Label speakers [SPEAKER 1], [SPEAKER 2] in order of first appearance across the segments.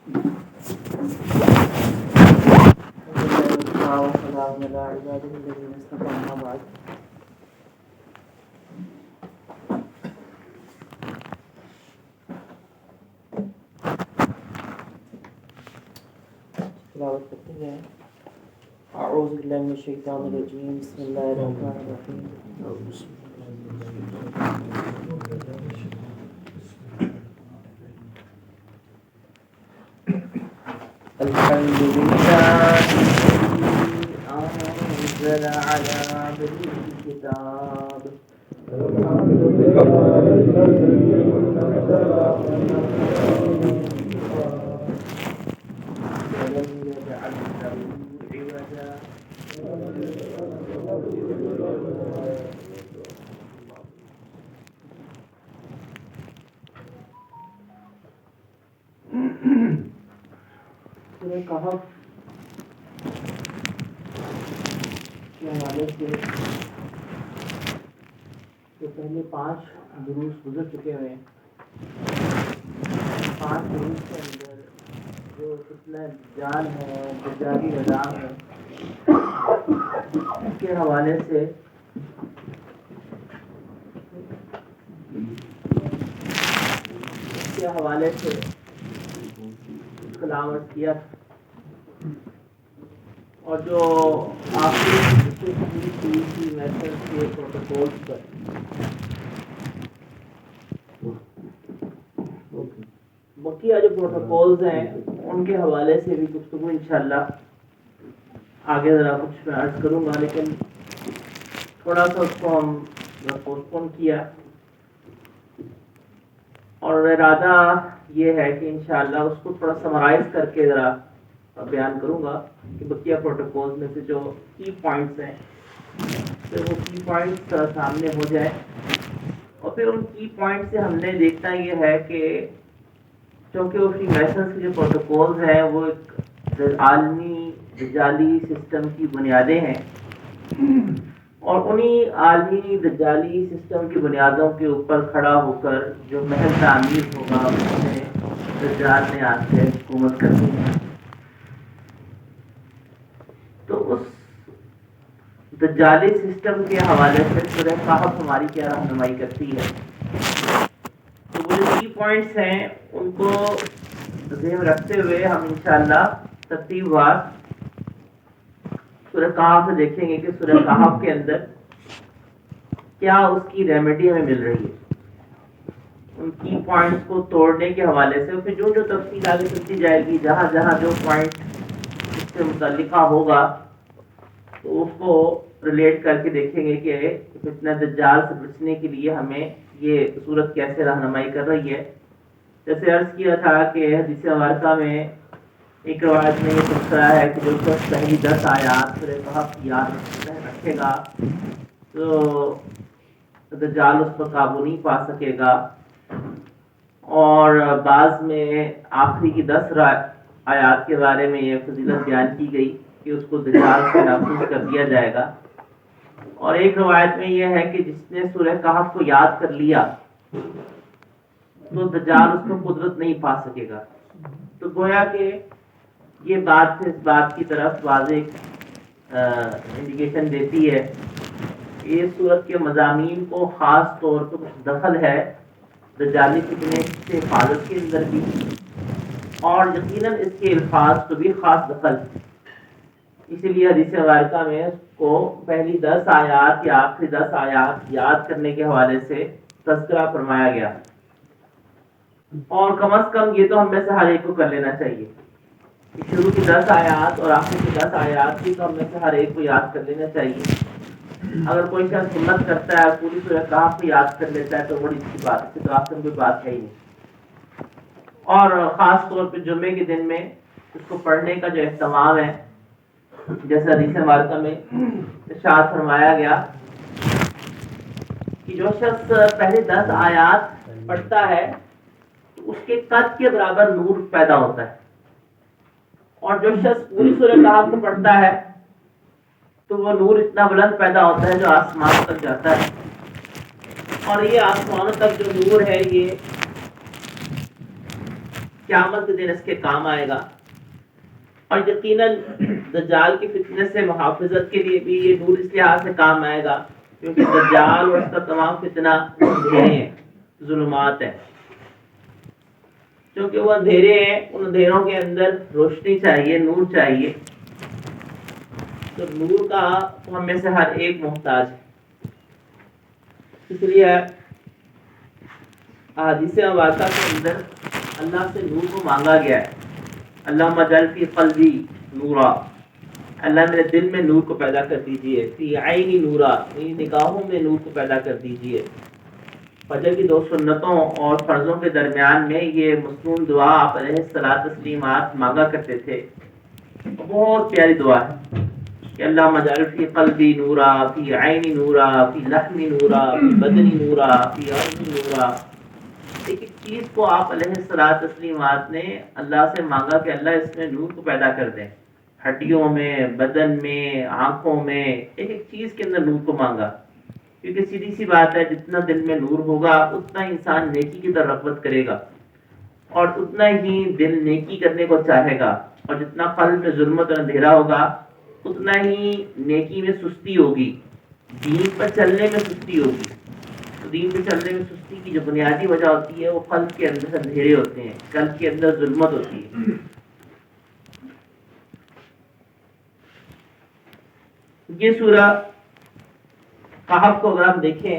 [SPEAKER 1] تلاوت کرتے ہیں. اعوذ باللہ من الشیطان الرجیم. بسم اللہ الرحمن الرحیم. الحمد للہ انزل علی عبده الکتاب. ولم يجعل له عوجا. سورہ کہف کے حوالے سے جو پہلے 5 دروس گزر چکے ہیں، 5 دروس کے اندر جو فتنہ دجال ہے، دجالی نظام ہے، اس کے حوالے سے کلامت کیا، اور جو آخری میتھڈ کے پروٹوکولز پر بقیہ جو پروٹوکولز ہیں ان کے حوالے سے بھی گفتگو انشاءاللہ آگے ذرا کچھ میں عرض کروں گا، لیکن تھوڑا سا اس کو ہم پوسٹ پون کیا، اور ارادہ یہ ہے کہ انشاءاللہ اس کو تھوڑا سمرائز کر کے ذرا بیان کروں گا کہ بقیہ پروٹوکولز میں سے جو کی پوائنٹس ہیں پھر وہ کی پوائنٹس سامنے ہو جائے، اور پھر ان کی پوائنٹ سے ہم نے دیکھنا یہ ہے کہ چونکہ وہ فری میسنس کے جو پروٹوکولز ہیں وہ ایک عالمی دجالی سسٹم کی بنیادیں ہیں، اور انہی عالمی دجالی سسٹم کی بنیادوں کے اوپر کھڑا ہو کر جو محل تعمیر ہوگا اس میں دجال نے آ کے حکومت کرنی ہے. تو اس دجالی سسٹم کے حوالے سے سورہ کہف ہماری کیا رہنمائی کرتی ہے. تو وہ جو کی پوائنٹس ہیں ان کو ذہن میں رکھتے ہوئے ہم انشاءاللہ ترتیب وار سورہ کہف سے دیکھیں گے کہ سورہ کہف کے اندر کیا اس کی ریمیڈی ہمیں مل رہی ہے. ان کی پوائنٹس کو توڑنے کے حوالے سے پھر جو تفصیل آگے چلتی جائے گی، جہاں جہاں جو پوائنٹ اس سے متعلقہ ہوگا تو اس کو ریلیٹ کر کے دیکھیں گے کہ فتنہ دجال سے بچنے کے لیے ہمیں یہ صورت کیسے رہنمائی کر رہی ہے. جیسے عرض کیا تھا کہ حدیث مبارکہ میں ایک روایت میں یہ پوچھتا ہے کہ جو شخص پہلی 10 آیات سورہ کہف کی یاد رکھے گا تو دجال اس پر قابو نہیں پا سکے گا. اور بعض میں آخری کی 10 آیات کے بارے میں یہ فضیلت بیان کی گئی کہ اس کو دجال سے محفوظ کر دیا جائے گا. اور ایک روایت میں یہ ہے کہ جس نے سورہ کہف کو یاد کر لیا تو دجال اس کو قدرت نہیں پا سکے گا. تو گویا کہ یہ بات اس بات کی طرف واضح انڈیکیشن دیتی ہے کہ اس صورت کے مضامین کو خاص طور پر کچھ دخل ہے دجالی فتنے سے حفاظت کے اندر بھی، اور یقیناً اس کے الفاظ کو بھی خاص دخل. اسی لیے حدیث مبارکہ میں اس کو پہلی 10 آیات یا آخری 10 آیات یاد کرنے کے حوالے سے تذکرہ فرمایا گیا. اور کم از کم یہ تو ہم میں سے ہر ایک کو کر لینا چاہیے کہ شروع کی 10 آیات اور آخر کی 10 آیات بھی تو ہم میں سے ہر ایک کو یاد کر لینا چاہیے. اگر کوئی شخص ہمت کرتا ہے پوری سورہ کہف کو یاد کر لیتا ہے تو بڑی اچھی بات ہے، اس تو آخر کوئی بات ہے ہی نہیں. اور خاص طور پہ جمعے کے دن میں اس کو پڑھنے کا جو اہتمام ہے، جیسے حدیث مبارکہ میں ارشاد فرمایا گیا کہ جو شخص پہلے 10 آیات پڑھتا ہے تو اس کے قد کے برابر نور پیدا ہوتا ہے، اور جو شخص پوری سورہ کہف کو پڑھتا ہے تو وہ نور اتنا بلند پیدا ہوتا ہے جو آسمان تک جاتا ہے. اور یہ آسمانوں تک جو نور ہے یہ قیامت کے دن اس کے کام آئے گا. اور یقیناً دجال کی فتنے سے محافظت کے لیے بھی یہ نور اس لحاظ سے کام آئے گا کیونکہ دجال اور اس کا تمام فتنہ اندھیرے ہیں، ظلمات ہیں. کیونکہ وہ اندھیرے ہیں، ان اندھیروں کے اندر روشنی چاہیے، نور چاہیے. تو نور کا ہم میں سے ہر ایک محتاج ہے. اس لیے احادیث مبارکہ کے اندر اللہ سے نور کو مانگا گیا ہے. اللہم اجعل فی قلبی نورا، اللہ میرے دل میں نور کو پیدا کر دیجئے. فی عینی نورا، میری نگاہوں میں نور کو پیدا کر دیجئے. فجر کی 2 سنتوں اور فرضوں کے درمیان میں یہ مصنون دعا آپ علیہ الصلوۃ والتسلیمات مانگا کرتے تھے. بہت پیاری دعا ہے کہ اللہم اجعل فی قلبی نورا، فی عینی نورا، فی لحمی نورا، فی بدنی نورا، فی ارضی نورا. ایک چیز کو آپ علیہ الصلوۃ والتسلیمات نے اللہ سے مانگا کہ اللہ اس میں نور کو پیدا کر دیں، ہڈیوں میں، بدن میں، آنکھوں میں، ایک چیز کے اندر نور کو مانگا. کیونکہ سیدھی سی بات ہے، جتنا دل میں نور ہوگا اتنا انسان نیکی کی طرف رغبت کرے گا اور اتنا ہی دل نیکی کرنے کو چاہے گا. اور جتنا قلب میں ظلمت اور اندھیرا ہوگا اتنا ہی نیکی میں سستی ہوگی، دین پر چلنے میں سستی ہوگی. دین پہ چلنے میں سستی کی جو بنیادی وجہ ہوتی ہے وہ قلب کے اندر اندھیرے ہوتے ہیں، قلب کے اندر ظلمت ہوتی ہے. یہ سورہ کہف کو اگر ہم دیکھیں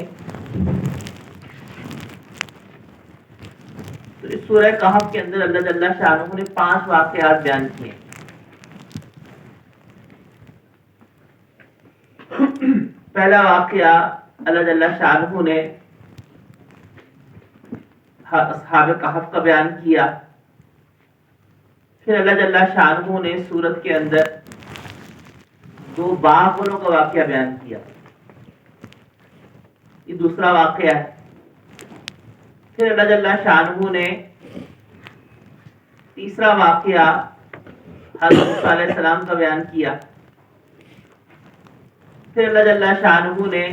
[SPEAKER 1] تو اس سورہ کہف کے اندر اللہ جل شانہ نے 5 واقعات بیان کیے. پہلا واقعہ اللہ جل شانہ نے اصحاب کہف کا بیان کیا. پھر اللہ جل شانہ نے سورت کے اندر 2 باغ والوں کا واقعہ بیان کیا. یہ دوسرا واقعہ ہے. پھر اللہ جل شانہ نے تیسرا واقعہ حضرت موسیٰ علیہ السلام کا بیان کیا. پھر اللہ جل شانہ نے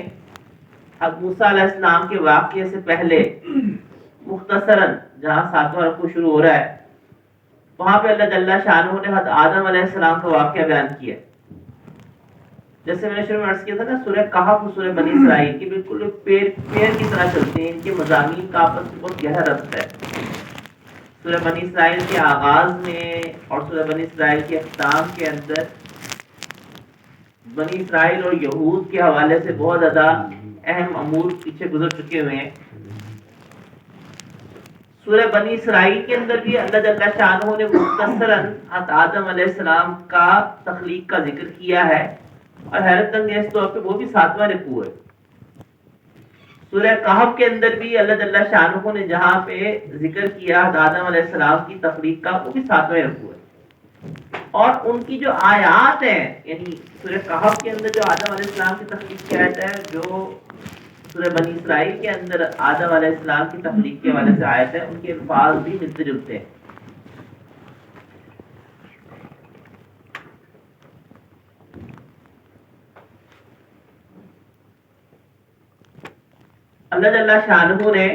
[SPEAKER 1] حضرت موسیٰ علیہ السلام کے واقعے سے پہلے مختصراً جہاں 7واں رکوع شروع ہو رہا ہے وہاں پہ اللہ جل شانہ نے حضرت آدم علیہ السلام کا واقعہ بیان کیا. جیسے میں نے شروع میں عرض کیا تھا نا، سورہ کہف اور سورہ بنی اسرائیل کی بالکل پیر کی طرح چلتے ہیں. ان کے مضامین کا آپس میں بہت گہرا ربط ہے. سورہ بنی اسرائیل کے آغاز میں اور سورہ بنی اسرائیل کے اختتام کے اندر بنی اسرائیل اور یہود کے حوالے سے بہت زیادہ اہم امور پیچھے گزر چکے ہوئے ہیں. سورہ بنی اسرائیل کے اندر بھی اللہ جل شانہ نے مختصراً حضرت آدم علیہ السلام کا تخلیق کا ذکر کیا ہے اور حیرت انگیز طور پہ وہ بھی 7واں رکوع ہے. سورہ کہف کے اندر بھی اللہ جل شانہ نے جہاں پہ ذکر کیا حضرت آدم علیہ السلام کی تخلیق کا وہ بھی 7واں رکوع ہے. اور ان کی جو آیات ہیں، یعنی سورہ کہف کے اندر جو آدم علیہ السلام کی تخلیق کی آیت ہے، جو سورہ بنی اسرائیل کے اندر آدم علیہ السلام کی تخلیق کے حوالے سے آیت ہے، ان کے الفاظ بھی ملتے جلتے ہیں. اللہ جل شانہ نے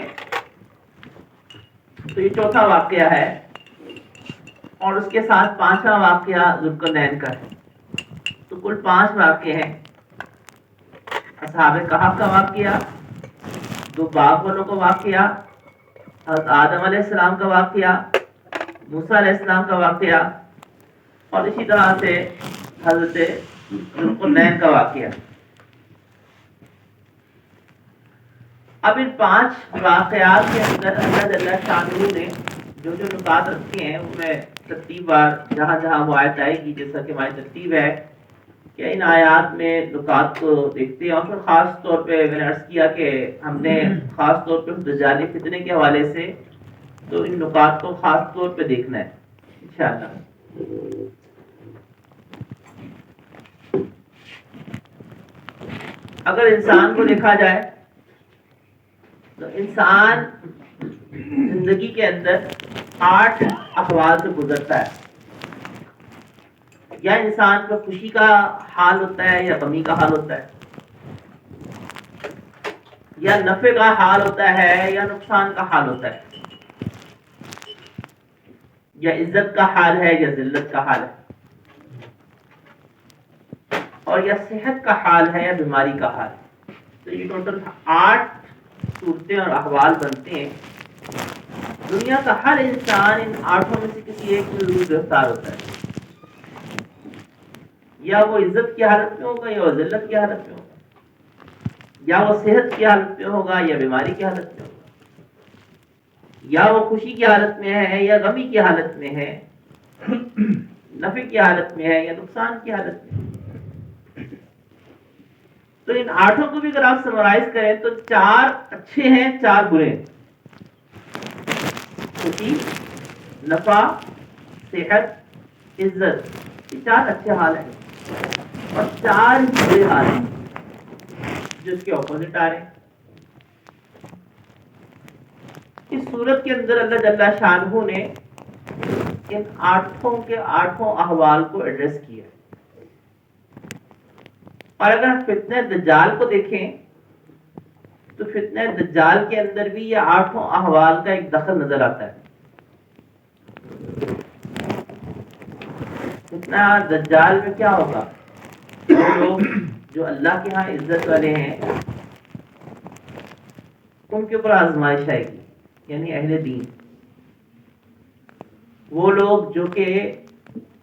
[SPEAKER 1] تو یہ چوتھا واقعہ ہے اور اس کے ساتھ 5واں واقعہ ذوالقرنین کا ہے. تو کل 5 واقعے ہیں. اصحاب کہف کا واقعہ، 2 باغ والوں کا واقعہ، حضرت آدم علیہ السلام کا واقعہ، موسیٰ علیہ السلام کا واقعہ اور اسی طرح سے حضرت ذوالقرنین کا واقعہ. اب ان 5 واقعات کے اندر اللہ جل شانہ نے جو نکات رکھے ہیں ان میں ترتیب وار جہاں جہاں وہ آیت آئے گی جیسا کہ ہماری ترتیب ہے کہ ان آیات میں نکات کو دیکھتے ہیں. اور پھر خاص طور پہ میں نے عرض کیا کہ ہم نے خاص طور پہ دجالی فتنے کے حوالے سے تو ان نکات کو خاص طور پہ دیکھنا ہے انشاءاللہ. اگر انسان کو دیکھا جائے تو انسان زندگی کے اندر 8 احوال سے گزرتا ہے. یا انسان کو خوشی کا حال ہوتا ہے یا غمی کا حال ہوتا ہے، یا نفع کا حال ہوتا ہے یا نقصان کا حال ہوتا ہے. یا عزت کا حال ہے یا ذلت کا حال ہے، اور یا صحت کا حال ہے یا بیماری کا حال ہے. تو یہ ٹوٹل 8 صورتیں اور احوال بنتے ہیں. دنیا کا ہر انسان ان 8 میں سے کسی ایک میں ضرور گرفتار ہوتا ہے. یا وہ عزت کی حالت میں ہوگا یا وہ ذلت کی حالت میں ہوگا، یا وہ صحت کی حالت میں ہوگا یا بیماری کی حالت میں ہوگا، یا وہ خوشی کی حالت میں ہے یا غمی کی حالت میں ہے، نفع کی حالت میں ہے یا نقصان کی حالت میں ہے. تو ان 8 کو بھی اگر آپ سمرائز کریں تو 4 اچھے ہیں، 4 برے ہیں. خوشی، نفع، صحت، عزت، یہ 4 اچھے حال ہیں اور 4 برے حال ہیں جو اس کے اپوزٹ آ رہے ہیں. اس صورت کے اندر اللہ جل شانہ نے ان 8 کے 8 احوال کو ایڈریس کیا. اور اگر ہم فتنہ دجال کو دیکھیں تو فتنہ دجال کے اندر بھی یہ 8 احوال کا ایک دخل نظر آتا ہے. فتنہ دجال میں کیا ہوگا؟ وہ لوگ جو اللہ کے ہاں عزت والے ہیں ان کے اوپر آزمائش آئے گی، یعنی اہل دین. وہ لوگ جو کہ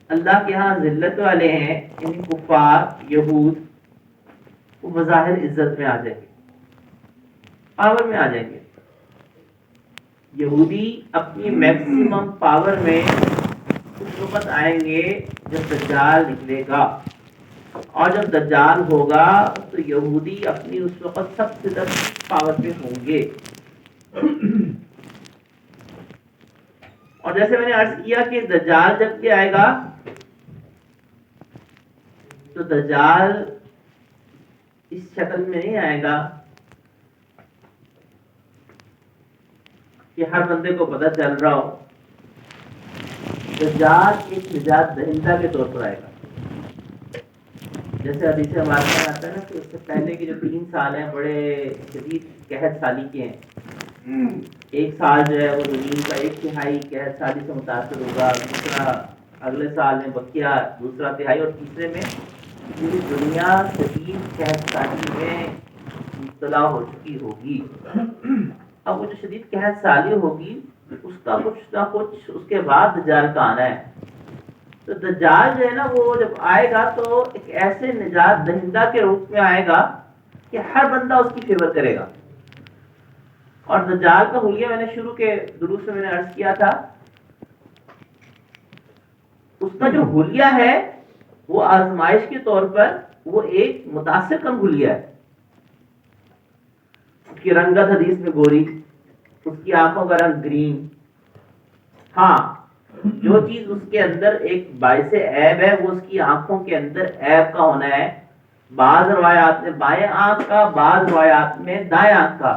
[SPEAKER 1] اللہ کے ہاں ذلت والے ہیں، یعنی کفار، یہود، وہ بظاہر عزت میں آ جائیں گے، پاور میں آ جائیں گے. یہودی اپنی میکسیمم پاور میں اس وقت آئیں گے جب دجال نکلے گا، اور جب دجال ہوگا تو یہودی اپنی اس وقت سب سے زیادہ پاور پہ ہوں گے. اور جیسے میں نے عرض کیا کہ دجال جب کہ آئے گا تو دجال اس شکل میں نہیں آئے گا کہ ہر بندے کو پتہ چل رہا ہو. دجال ایک نجات دہندہ کے طور پر آئے گا. جیسے حدیث ہمارے میں آتا ہے نا کہ اس سے پہلے کے جو 3 سال ہیں بڑے شدید قحط سالی کے ہیں. 1 سال جو ہے وہ زمین کا 1/3 قحط سالی سے متاثر ہوگا، دوسرا اگلے سال میں بقیہ دوسرا تہائی، اور تیسرے میں پوری دنیا شدید قحط سالی میں مبتلا ہو چکی ہوگی. اب وہ جو شدید قحط سالی ہوگی اس کا کچھ نہ کچھ اس کے بعد دجال کا آنا ہے. تو دجال جو ہے نا وہ جب آئے گا تو ایک ایسے نجات دہندہ کے روپ میں آئے گا کہ ہر بندہ اس کی فیور کرے گا. اور دجال کا حلیہ میں نے شروع کے دروس میں نے عرض کیا تھا، اس کا جو حلیہ ہے وہ آزمائش کے طور پر وہ ایک متاثر کن حلیہ ہے. اس کی رنگت حدیث میں گوری، اس کی آنکھوں کا رنگ گرین. ہاں، جو چیز اس کے اندر ایک باعث عیب ہے وہ اس کی آنکھوں کے اندر عیب کا ہونا ہے. بعض روایات میں بائیں آنکھ کا، بعض روایات میں دائیں آنکھ کا.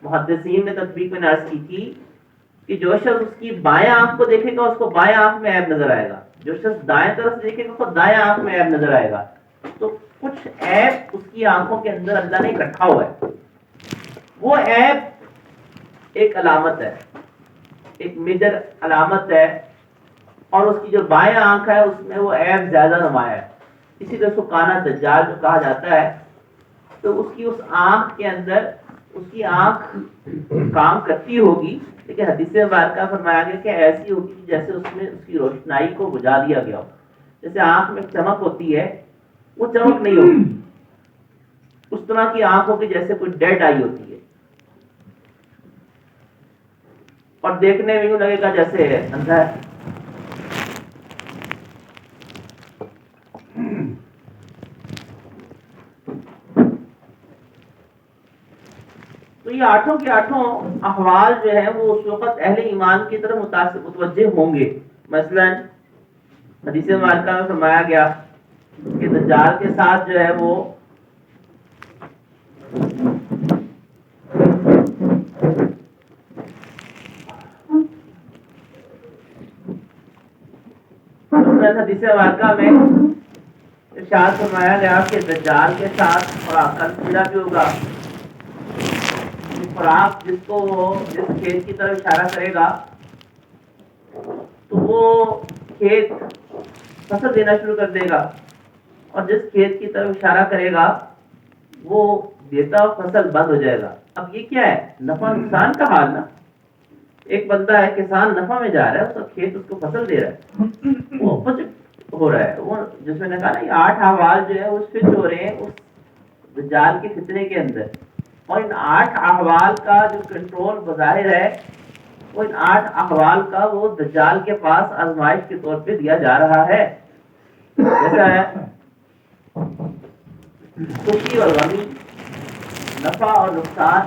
[SPEAKER 1] محدثین نے تطبیق میں عرض کی تھی کہ جو شخص اس کی بائیں آنکھ کو دیکھے گا اس کو بائیں آنکھ میں عیب نظر آئے گا، جو شخص دائیں طرف سے دیکھے گا اس کو دائیں آنکھ میں عیب نظر آئے گا. تو کچھ عیب اس کی آنکھوں کے اندر اللہ نے اکٹھا ہوا ہے. وہ عیب ایک علامت ہے، ایک میجر علامت ہے، اور اس کی جو بائیں آنکھ ہے اس میں وہ عیب زیادہ نمایاں ہے. اسی طرح سکانہ دجال جو کہا جاتا ہے تو اس کی اس آنکھ کے اندر اس کی آنکھ کام کرتی ہوگی، لیکن حدیث مبارکہ فرمایا گیا کہ ایسی ہوگی جیسے اس میں اس کی روشنائی کو بجھا دیا گیا ہو. جیسے آنکھ میں چمک ہوتی ہے وہ چمک نہیں ہوگی، اس طرح کی آنکھ ہوگی جیسے کوئی ڈیڈ آئی ہوتی ہے، اور دیکھنے میں یوں لگے گا جیسے اندھا ہے. تو یہ 8 کے 8 احوال جو ہے وہ اس وقت اہل ایمان کی طرف متوجہ ہوں گے. مثلا حدیث مبارکہ میں فرمایا گیا کہ دجال کے ساتھ جو ہے وہ حدیث مبارکہ میں ارشاد فرمایا گیا کہ دجال کے ساتھ خوراک کیڑا بھی ہوگا. خوراک جس کو وہ جس کھیت کی طرف اشارہ کرے گا تو وہ کھیت فصل دینا شروع کر دے گا، اور جس کھیت کی طرف اشارہ کرے گا وہ دیتا فصل بند ہو جائے گا۔ اب یہ کیا ہے؟ نفع نقصان کا حال نا۔ ایک بندہ ہے کسان، نفع میں جا رہا ہے، اس کا کھیت اس کو فصل دے رہا ہے، وہ اپوزٹ ہو رہا ہے۔ وہ جس میں نے کہا نا یہ 8 احوال جو ہے وہ فٹ ہو رہے ہیں اس دجال کے فتنے کے اندر، اور ان 8 احوال کا جو کنٹرول بظاہر ہے وہ ان 8 احوال کا وہ دجال کے پاس آزمائش کے طور پہ دیا جا رہا ہے۔ جیسا ہے خوشی اور غمی، نفع اور نقصان،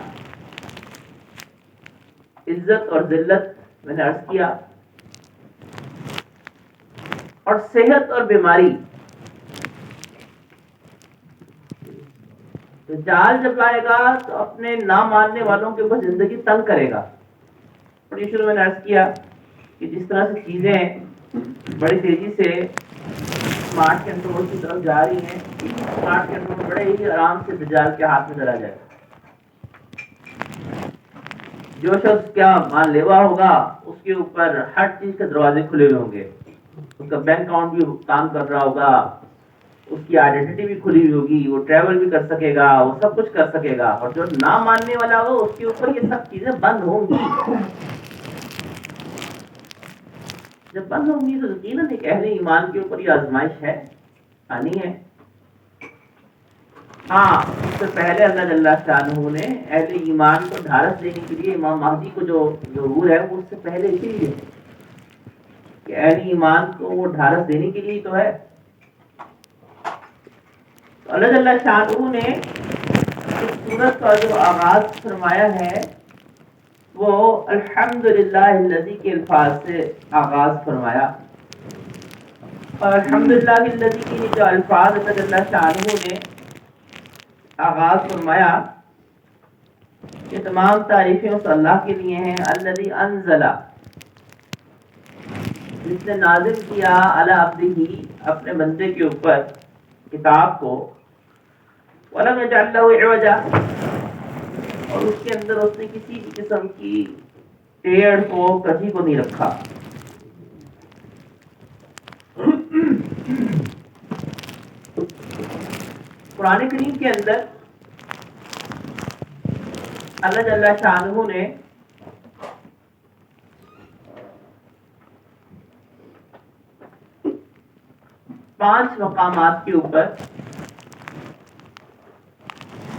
[SPEAKER 1] عزت اور ذلت میں نے عرض کیا، اور صحت اور بیماری۔ دجال جب آئے گا تو اپنے نہ ماننے والوں کے اوپر زندگی تنگ کرے گا۔ اور یہ شروع میں نے عرض کیا کہ جس طرح سے چیزیں بڑی تیزی سے اسمارٹ کنٹرول کی طرف جا رہی ہیں، اسمارٹ کنٹرول بڑے ہی آرام سے دجال کے ہاتھ میں چلا جائے گا۔ جو شخص کیا مال لیوا ہوگا اس کے اوپر ہر چیز کے دروازے کھلے ہوئے ہوں گے، اس کا بینک اکاؤنٹ بھی کام کر رہا ہوگا، اس کی آئیڈینٹی بھی کھلی ہوئی ہوگی، وہ ٹریول بھی کر سکے گا، وہ سب کچھ کر سکے گا۔ اور جو نہ ماننے والا ہو اس کے اوپر یہ سب چیزیں بند ہوں گی۔ جب بند ہوں گی تو یقیناً ایک اہل ایمان کے اوپر یہ آزمائش ہے، آنی ہے۔ ہاں، اس سے پہلے اللہ جل شانہ نے اہل ایمان کو ڈھارس دینے کے لیے امام مہدی کو جو ظہور ہے وہ اس سے پہلے اسی لیے کہ اہل ایمان کو وہ ڈھارس دینے کے لیے تو ہے۔ تو اللہ جل شانہ نے اس سورت کا جو آغاز فرمایا ہے وہ الحمدللہ الذی کے الفاظ سے آغاز فرمایا، اور الحمدللہ الذی کی جو الفاظ اللہ جل شانہ نے آغاز فرمایا یہ تمام تعریفیں اس اللہ کے لیے ہیں، الذی انزل، جس نے نازل کیا علی عبدہ، اپنے بندے کے اوپر کتاب کو، ولم یجعل لہ عوجا، اور اس کے اندر اس نے کسی بھی قسم کی ٹیڑھ کو، کجی کو نہیں رکھا۔ قرآن کریم کے اندر اللہ جل شانہ نے پانچ مقامات کے اوپر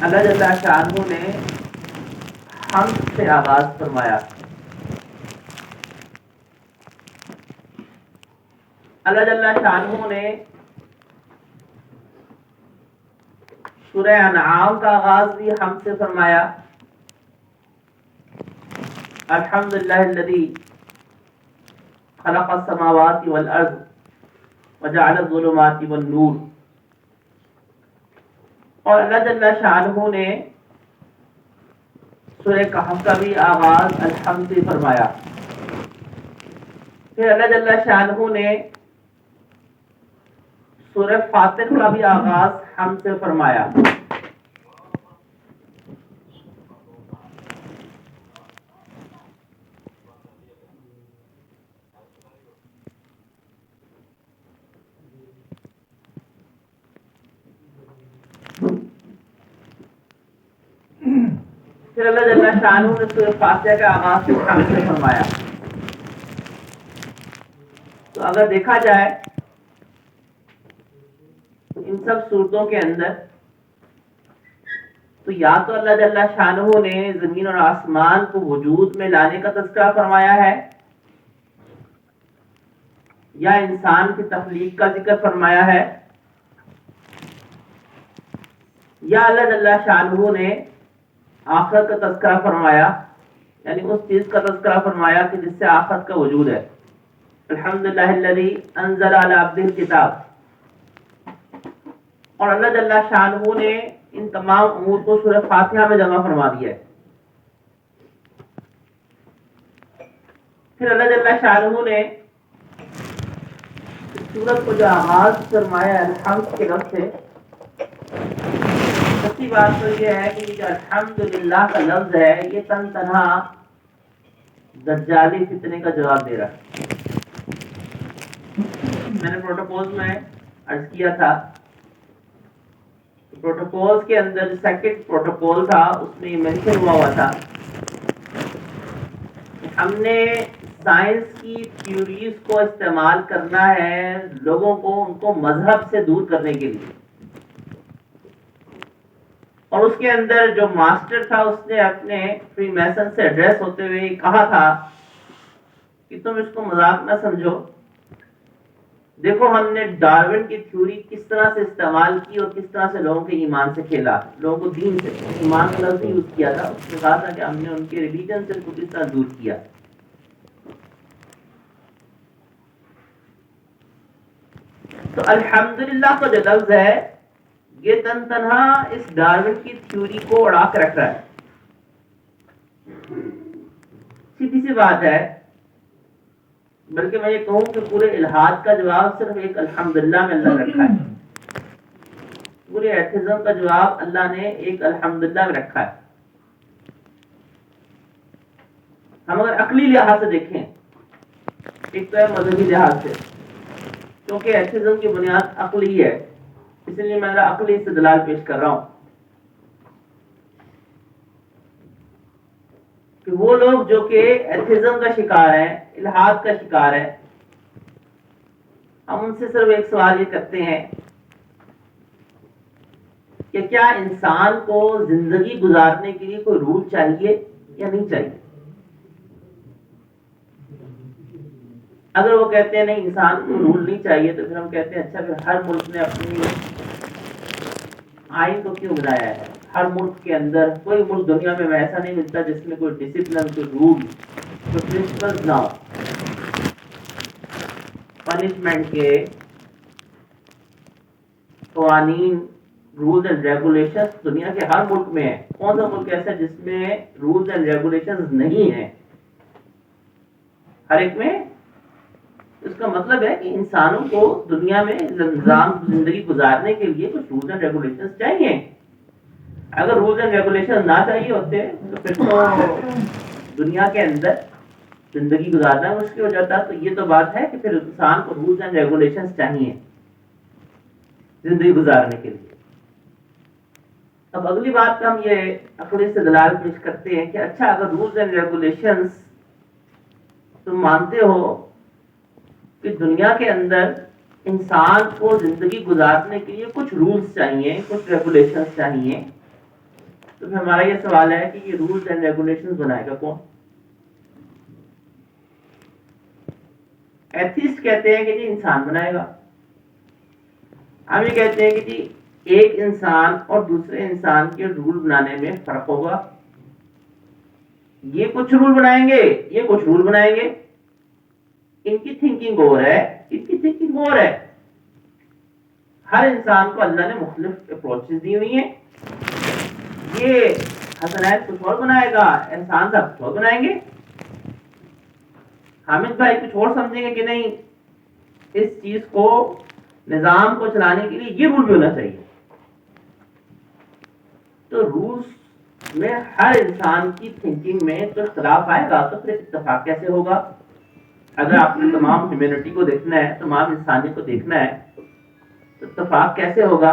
[SPEAKER 1] اللہ جل شانہ نے حمد سے آغاز فرمایا۔ اللہ جل شانہ نے سورہ انعام کا آغاز بھی حمد سے فرمایا، الحمدللہ الذی خلق السماوات والارض وجعل الظلمات والنور، اور اللہ جل شانہ نے سورہ کہف کا بھی آغاز الحمد سے فرمایا۔ پھر اللہ جل شانہ نے سورہ فاطر کا بھی آغاز حمد سے فرمایا۔ پھر اللہ جل شانہ نے سورہ فاتحہ کا آغاز حمد سے فرمایا۔ تو اگر دیکھا جائے تو ان سب صورتوں کے اندر تو یا تو اللہ جل شانہ نے زمین اور آسمان کو وجود میں لانے کا تذکرہ فرمایا ہے، یا انسان کی تخلیق کا ذکر فرمایا ہے، یا اللہ جل شانہ نے آخرت کا تذکرہ فرمایا، یعنی اس چیز کا تذکرہ فرمایا کہ جس سے آخرت کا وجود ہے۔ الحمدللہ الذی انزل علی عبدہ الکتاب، اور اللہ جل شانہ نے ان تمام امور کو سورہ فاتحہ میں جمع فرما دیا ہے۔ پھر اللہ جل شانہ نے سورت کو جو آغاز فرمایا الحمد کے لفظ سے، سچی بات تو یہ ہے کہ یہ جو الحمدللہ کا لفظ ہے یہ تن تنہا دجالی فتنے کا جواب دے رہا ہے۔ میں نے پروٹوکولز میں عرض کیا تھا، پروٹوکولز کے اندر جو سیکنڈ پروٹوکول تھا اس میں یہ مینشن ہوا تھا کہ ہم نے سائنس کی تھیوریز کو استعمال کرنا ہے لوگوں کو ان کو مذہب سے دور کرنے کے لیے. اور اس کے اندر جو ماسٹر تھا اس نے اپنے فری میسن سے ایڈریس ہوتے ہوئے کہا تھا کہ تم اس کو مذاق نہ سمجھو، دیکھو ہم نے ڈارون کی تھیوری کس طرح سے استعمال کی اور کس طرح سے لوگوں کے ایمان سے کھیلا، لوگوں کو دین سے، ایمان کا لفظ یوز کیا تھا، اس نے کہا تھا کہ ہم نے ان کے ریلیجن سے ان کو کس طرح دور کیا. تو الحمدللہ کا جو لفظ ہے یہ تنہا اس ڈارون کی تھیوری کو اڑا کے رکھ رہا ہے. سیدھی سی بات ہے، بلکہ میں یہ کہوں کہ پورے الہاد کا جواب صرف ایک الحمدللہ میں اللہ نے رکھا ہے. پورے ایتھزم کا جواب اللہ نے ایک الحمدللہ میں رکھا ہے. ہم اگر عقلی لحاظ سے دیکھیں، ایک تو ہے مذہبی لحاظ سے، کیونکہ ایتھزم کی بنیاد عقلی ہے، اس لیے میں عقلی استدلال پیش کر رہا ہوں کہ وہ لوگ جو کہ ایتھزم کا شکار ہیں، الہاد کا شکار ہے، ہم ان سے صرف ایک سوال یہ کرتے ہیں کہ کیا انسان کو زندگی گزارنے کے لیے کوئی رول چاہیے یا نہیں چاہیے. اگر وہ کہتے ہیں نہیں انسان کو رول نہیں چاہیے تو پھر ہم کہتے ہیں اچھا پھر ہر ملک نے اپنی آئین کو کیوں بنایا ہے. ہر ملک کے اندر کوئی ملک دنیا میں ایسا نہیں ملتا جس میں کوئی ڈسپلن، کوئی رول، کوئی پرنسپل نہ ہو. پنشمنٹ کے قوانین، رولز اینڈ ریگولیشن دنیا کے ہر ملک میں ہے. کون سا ملک ایسا ہے جس میں رولز اینڈ ریگولیشن نہیں ہیں؟ ہر ایک میں. اس کا مطلب ہے کہ انسانوں کو دنیا میں نظام زندگی گزارنے کے لیے کچھ رولز اینڈ ریگولیشن چاہیے. اگر رولز اینڈ ریگولیشن نہ چاہیے ہوتے تو پھر تو دنیا کے اندر زندگی گزارنا مشکل ہو جاتا. تو یہ تو بات ہے کہ پھر انسان کو رولز اینڈ ریگولیشن چاہیے زندگی گزارنے کے لیے. اب اگلی بات کا ہم یہ عقلی سے دلال پیش کرتے ہیں کہ اچھا اگر رولز اینڈ ریگولیشنز تم مانتے ہو کہ دنیا کے اندر انسان کو زندگی گزارنے کے لیے کچھ رولز چاہیے، کچھ ریگولیشنز چاہیے، تو پھر ہمارا یہ سوال ہے کہ یہ رولز اینڈ ریگولیشنز بنائے گا کون؟ ایتھیسٹ کہتے ہیں کہ جی انسان بنائے گا. ہم یہ کہتے ہیں کہ جی ایک انسان اور دوسرے انسان کے رول بنانے میں فرق ہوگا. یہ کچھ رول بنائیں گے، یہ کچھ رول بنائیں گے. ان کی تھنکنگ اور ہے، ان کی تھنکنگ اور ہے. ہر انسان کو اللہ نے مختلف اپروچز دی ہوئی ہیں. یہ حسنین کچھ اور بنائے گا، احسان صاحب کچھ اور بنائیں گے، حامد بھائی کچھ اور سمجھیں گے کہ نہیں اس چیز کو، نظام کو چلانے کے لیے یہ رول بھی ہونا چاہیے. تو رولز میں ہر انسان کی تھنکنگ میں تو اختلاف آئے گا، تو پھر اتفاق کیسے ہوگا؟ اگر آپ نے تمام ہیومینٹی کو دیکھنا ہے، تمام انسانیت کو دیکھنا ہے، تو اتفاق کیسے ہوگا؟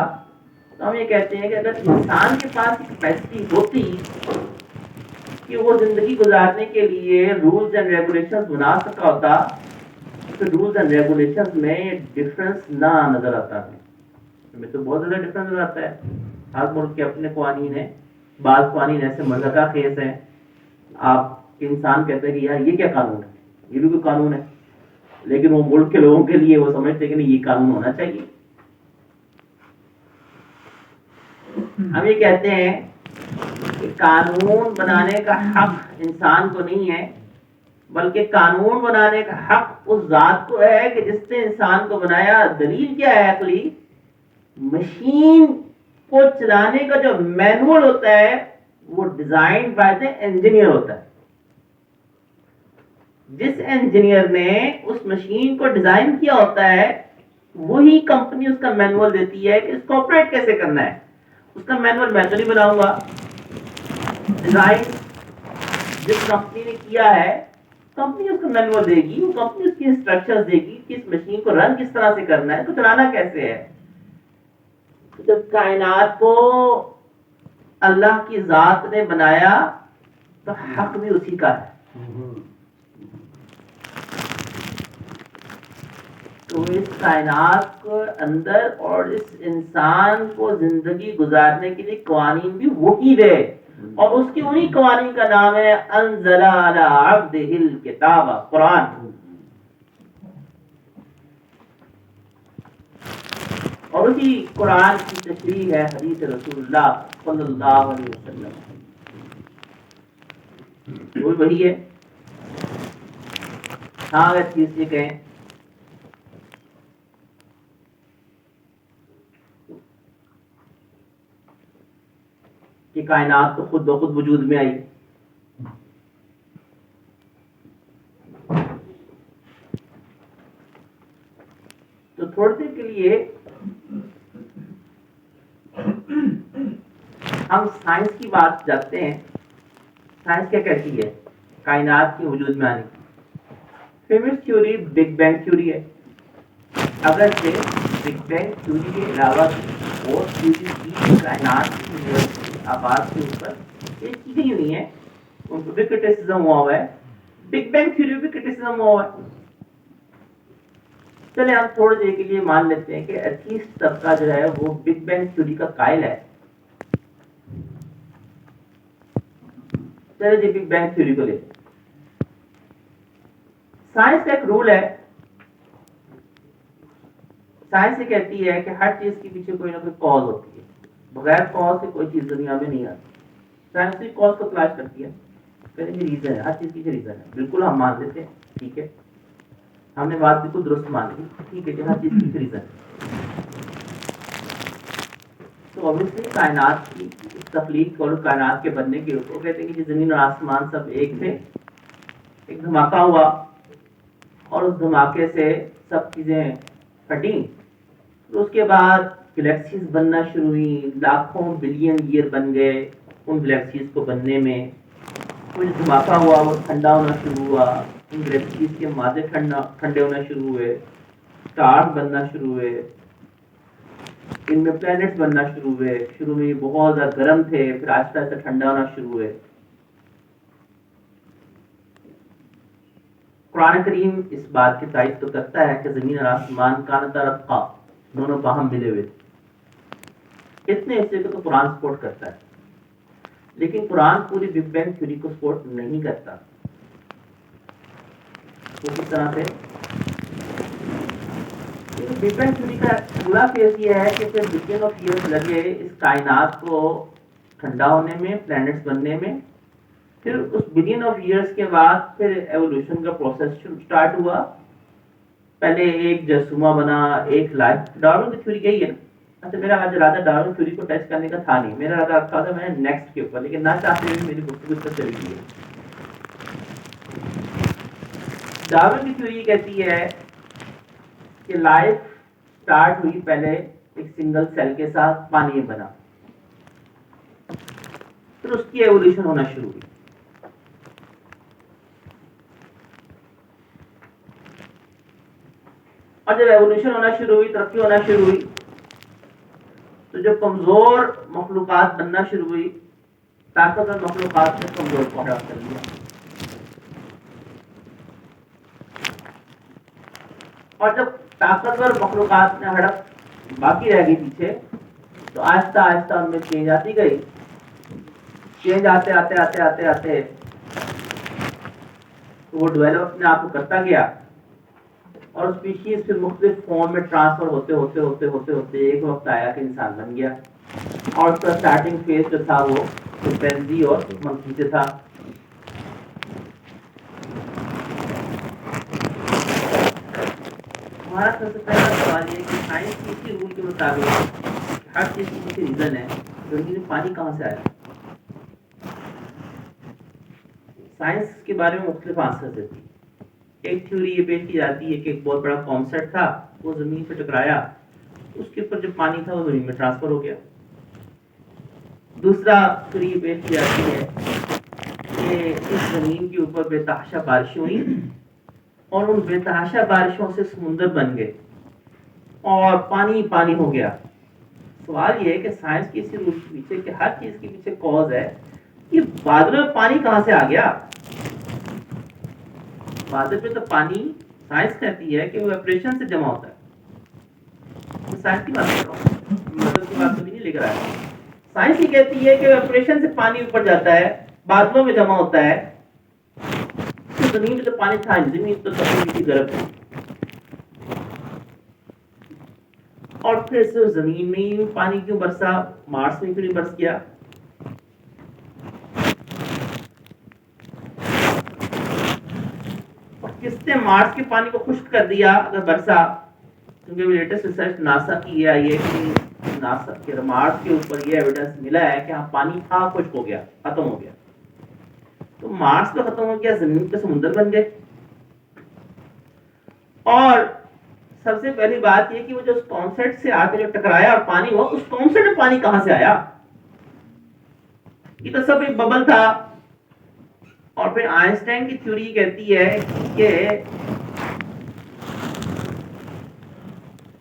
[SPEAKER 1] تو ہم یہ کہتے ہیں کہ اگر انسان کے پاس کیپیسٹی ہوتی کہ وہ زندگی گزارنے کے لیے رولز اینڈ ریگولیشنز بنا سکا ہوتا، تو رولز اینڈ ریگولیشنز میں ڈفرنس نہ نظر آتا ہے. ہمیں تو بہت زیادہ ڈفرنس نظر آتا ہے. ہر ملک کے اپنے قوانین ہیں. بعض قوانین ایسے مذہقہ خیز ہیں، آپ انسان کہتے ہیں کہ یار یہ کیا قانون ہے، یہ بھی کوئی قانون ہے، لیکن وہ ملک کے لوگوں کے لیے وہ سمجھتے کہ نہیں یہ قانون ہونا چاہیے. ہم یہ کہتے ہیں کہ قانون بنانے کا حق انسان کو نہیں ہے، بلکہ قانون بنانے کا حق اس ذات کو ہے کہ جس نے انسان کو بنایا. دلیل کیا ہے عقلی؟ مشین کو چلانے کا جو مینول ہوتا ہے وہ ڈیزائن بائی دی انجینئر ہوتا ہے. جس انجینئر نے اس مشین کو ڈیزائن کیا ہوتا ہے وہی کمپنی اس کا مینول دیتی ہے کہ اس کو آپریٹ کیسے کرنا ہے. اس کا مینول میں تو نہیں بناؤں گا. ڈیزائن جس کمپنی نے کیا ہے کمپنی اس کو مینول دے گی، وہ کمپنی اس کی انسٹرکشن دے گی کہ اس مشین کو رن کس طرح سے کرنا ہے، اس کو چلانا کیسے ہے. جب کائنات کو اللہ کی ذات نے بنایا تو حق بھی اسی کا ہے. تو اس کائنات کے اندر اور اس انسان کو زندگی گزارنے کے لیے قوانین بھی وہی دے، اور اس کی انہی قوانین کا نام ہے انزل علی عبدہ الکتاب، قرآن. اور اسی قرآن کی تشریح ہے حدیث رسول اللہ صلی اللہ علیہ وسلم. وہی ہے. ہاں اگر چیز سے کہیں کہ کائنات تو خود بخود وجود میں آئی، تو تھوڑی دیر کے لیے ہم سائنس کی بات جانتے ہیں. سائنس کیا کہتی ہے کائنات کے وجود میں آنے کی؟ Famous theory big bang theory ہے. اگر سے بگ بینگ تھیوری کے علاوہ اور تھیوری کی کائنات کی آباد کے اوپر یہ چیزیں ہی نہیں ہے، ان کو بھی کرٹیسزم ہوا ہے. بگ بینگ تھیوری بھی کرٹیسزم ہوا ہے. چلے ہم تھوڑی دیر کے لیے مان لیتے ہیں کہ ایتھیسٹ طبقہ جو ہے وہ بگ بینگ تھیوری کا قائل ہے. چلے جی بگ بینگ تھیوری کو لے. سائنس کا ایک رول ہے، سائنس یہ کہتی ہے کہ ہر چیز کے پیچھے کوئی نہ کوئی کاز ہوتی ہے. بغیر کاز سے کوئی چیز دنیا میں نہیں آتی. سائنس بھی کاز کو تلاش کرتی ہے، کہتے ہیں ریزن ہے، ہر چیز کی ریزن ہے. بالکل ہم مان لیتے ہیں، ٹھیک ہے، ہم نے بات بالکل درست مان لی، ٹھیک ہے، ہر چیز کی ریزن ہے. تو obviously کائنات کی تخلیق اور کائنات کے بننے کے اوپر کہتے ہیں کہ زمین اور آسمان سب ایک تھے، ایک دھماکہ ہوا اور اس دھماکے سے سب چیزیں پھٹیں. اس کے بعد گلیکسیز بننا شروع ہوئی، لاکھوں بلین ایئر بن گئے ان گلیکسیز کو بننے میں. کچھ دھماکہ ہوا، وہ ٹھنڈا ہونا شروع ہوا، ان گلیکسیز کے مادے ٹھنڈے ہونا شروع ہوئے، اسٹارز بننا شروع ہوئے، ان میں پلینٹس بننا شروع ہوئے. شروع میں یہ بہت زیادہ گرم تھے، پھر آہستہ آہستہ ٹھنڈا ہونا شروع ہوئے. قرآن کریم اس بات کی تائید تو کرتا ہے کہ زمین اور آسمان کانتا رتقا، دونوں باہم ملے ہوئے تھے. اتنے حصے کو تو قرآن سپورٹ کرتا ہے، لیکن قرآن پوری بگ بینگ تھیوری کو سپورٹ نہیں کرتا. وہ کس طرح سے؟ بگ بینگ تھیوری کا پورا فیز یہ ہے کہ پھر بلین آف ایئرس لگے اس کائنات کو ٹھنڈا ہونے میں، پلینٹس بننے میں. پھر اس بلین آف ایئرس کے بعد پھر ایوولوشن کا پروسیس سٹارٹ ہوا. پہلے ایک جرثومہ بنا، ایک لائف. ڈارون کی تھیوری یہی ہے نا. اچھا میرا آج ارادہ ڈارون تھیوری کو ٹچ کرنے کا تھا نہیں، میرا ارادہ رکھا تھا میں نے نیکسٹ کے اوپر، لیکن نہ چاہتے ہوئے میری گفتگو پر چلی گئی ہے. ڈارون کی تھیوری کہتی ہے کہ لائف سٹارٹ ہوئی پہلے ایک سنگل سیل کے ساتھ، پانی بنا، پھر اس کی ایوولوشن ہونا شروع ہوئی. اور جب ایوولوشن ہونا شروع ہوئی، ترقی ہونا شروع ہوئی، تو جو کمزور مخلوقات بننا شروع ہوئی، طاقتور مخلوقات نے کمزور کو ہڑپ کر لیا. اور جب طاقتور مخلوقات نے ہڑپ باقی رہ گئی پیچھے، تو آہستہ آہستہ ان میں چینج آتی گئی. چینج آتے آتے آتے آتے آتے تو وہ ڈیولپ اپنے آپ کو کرتا گیا، اور اسپیشیز پھر مختلف فارم میں ٹرانسفر ہوتے ہوتے ہوتے ہوتے ہوتے ایک وقت آیا کہ انسان بن گیا. اور اس کا اسٹارٹنگ فیز جو تھا وہ چمپینزی اور منکی سے تھا. ہمارا سب سے پہلا سوال یہ ہے کہ سائنس کی اسی رول کے مطابق ہر چیز کی کسی ریزن ہے، زمین میں پانی کہاں سے آیا؟ سائنس کے بارے میں مختلف آنسر دیتی. ایک تھیوری یہ پیش کی جاتی ہے کہ ایک بہت بڑا کانسیپٹ تھا، وہ زمین سے ٹکرایا، اس کے اوپر جو پانی تھا وہ زمین میں ٹرانسفر ہو گیا. دوسرا تھیوری یہ پیش کی جاتی ہے کہ اس زمین کے اوپر بے تحاشا بارشیں ہوئی اور ان بے تحاشا بارشوں سے سمندر بن گئے اور پانی پانی ہو گیا. سوال یہ ہے کہ سائنس کی اسی روح کے پیچھے کہ ہر چیز کے پیچھے کاز ہے کہ بادلوں میں پانی کہاں سے آ گیا؟ بادل میں تو پانی سائنس کہتی ہے کہ وہ ایپریشن سے جمع ہوتا ہے. میں سائنس کی بات کر رہا ہوں, مطلب کی بات کبھی نہیں لے کر آیا. سائنس یہ کہتی ہے کہ ایپریشن سے پانی اوپر جاتا ہے, بادلوں میں جمع ہوتا ہے. تو زمین میں تو پانی تھا, زمین تو تپتی تھی, گرم تھی, اور پھر سے زمین میں ہی پانی کیوں برسا, مارس میں کیوں نہیں برس گیا؟ اور کس نے مارس کے پانی کو خشک کر دیا اگر برسا؟ کیونکہ لیٹسٹ ریسرچ ناسا کی یہ آئی ہے کہ ناسا کے مارس کے اوپر یہ ایویڈنس ملا ہے کہ ہاں پانی تھا, خشک ہو گیا, ختم ہو گیا. تو مارس تو ختم ہو گیا, زمین پہ سمندر بن گئے. اور سب سے پہلی بات یہ کہ وہ جو اس کانسیپٹ سے آ کے جو ٹکرایا اور پانی ہوا, اس کانسیپٹ میں پانی کہاں سے آیا؟ یہ تو سب ایک ببل تھا. اور پھر آئنسٹائن کی تھیوری کہتی ہے کہ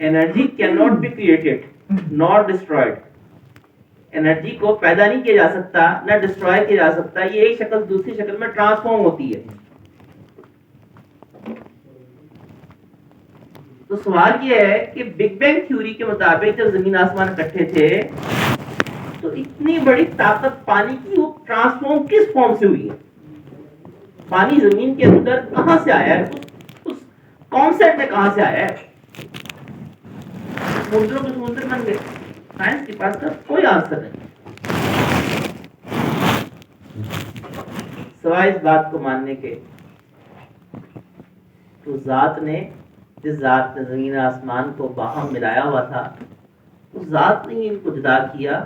[SPEAKER 1] energy can not be created nor destroyed. Energy کو پیدا نہیں کیا جا سکتا, نہ ڈسٹروائے کیا جا سکتا, یہ ایک شکل دوسری شکل میں ٹرانسفارم ہوتی ہے. تو سوال یہ ہے کہ بگ بینگ تھیوری کے مطابق جب زمین آسمان اکٹھے تھے تو اتنی بڑی طاقت پانی کی وہ ٹرانسفارم کس فارم سے ہوئی ہے؟ پانی زمین کے اندر کہاں سے آیا ہے؟ اس کانسیپٹ میں کہاں سے آیا ہے؟ سمندروں کے سمندر بن گئے. سائنس کے پاس کا کوئی آنسر نہیں سوائے اس بات کو ماننے کے تو ذات نے, جس ذات نے زمین آسمان کو باہم ملایا ہوا تھا, اس ذات نے ان کو جدا کیا.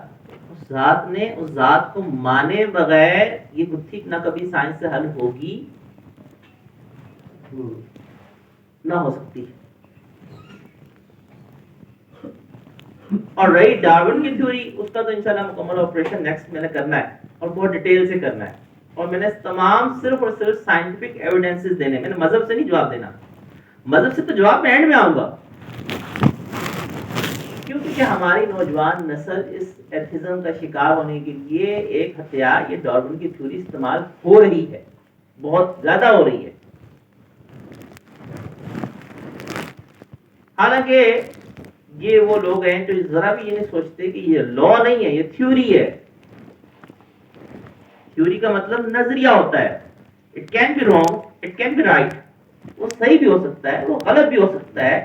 [SPEAKER 1] اس ذات نے اس ذات کو مانے بغیر یہ گتھی نہ کبھی سائنس سے حل ہوگی نہ ہو سکتی. اور رہی ڈارون کی تھیوری, اس کا تو انشاءاللہ مکمل آپریشن نیکسٹ میں نے کرنا ہے اور بہت ڈیٹیل سے کرنا ہے. اور میں نے تمام صرف اور صرف سائنٹیفک ایویڈنسز دینے, میں نے مذہب سے نہیں جواب دینا. مذہب سے تو جواب میں اینڈ میں آؤں گا, کیونکہ ہماری نوجوان نسل اس ایتھزم کا شکار ہونے کے لیے ایک ہتھیار, یہ ڈارون کی تھیوری استعمال ہو رہی ہے, بہت زیادہ ہو رہی ہے. حالانکہ یہ وہ لوگ ہیں جو ذرا بھی یہ نہیں سوچتے کہ یہ لا نہیں ہے, یہ تھیوری ہے. تھیوری کا مطلب نظریہ ہوتا ہے. It can be wrong, it can be right. وہ صحیح بھی ہو سکتا ہے, وہ غلط بھی ہو سکتا ہے,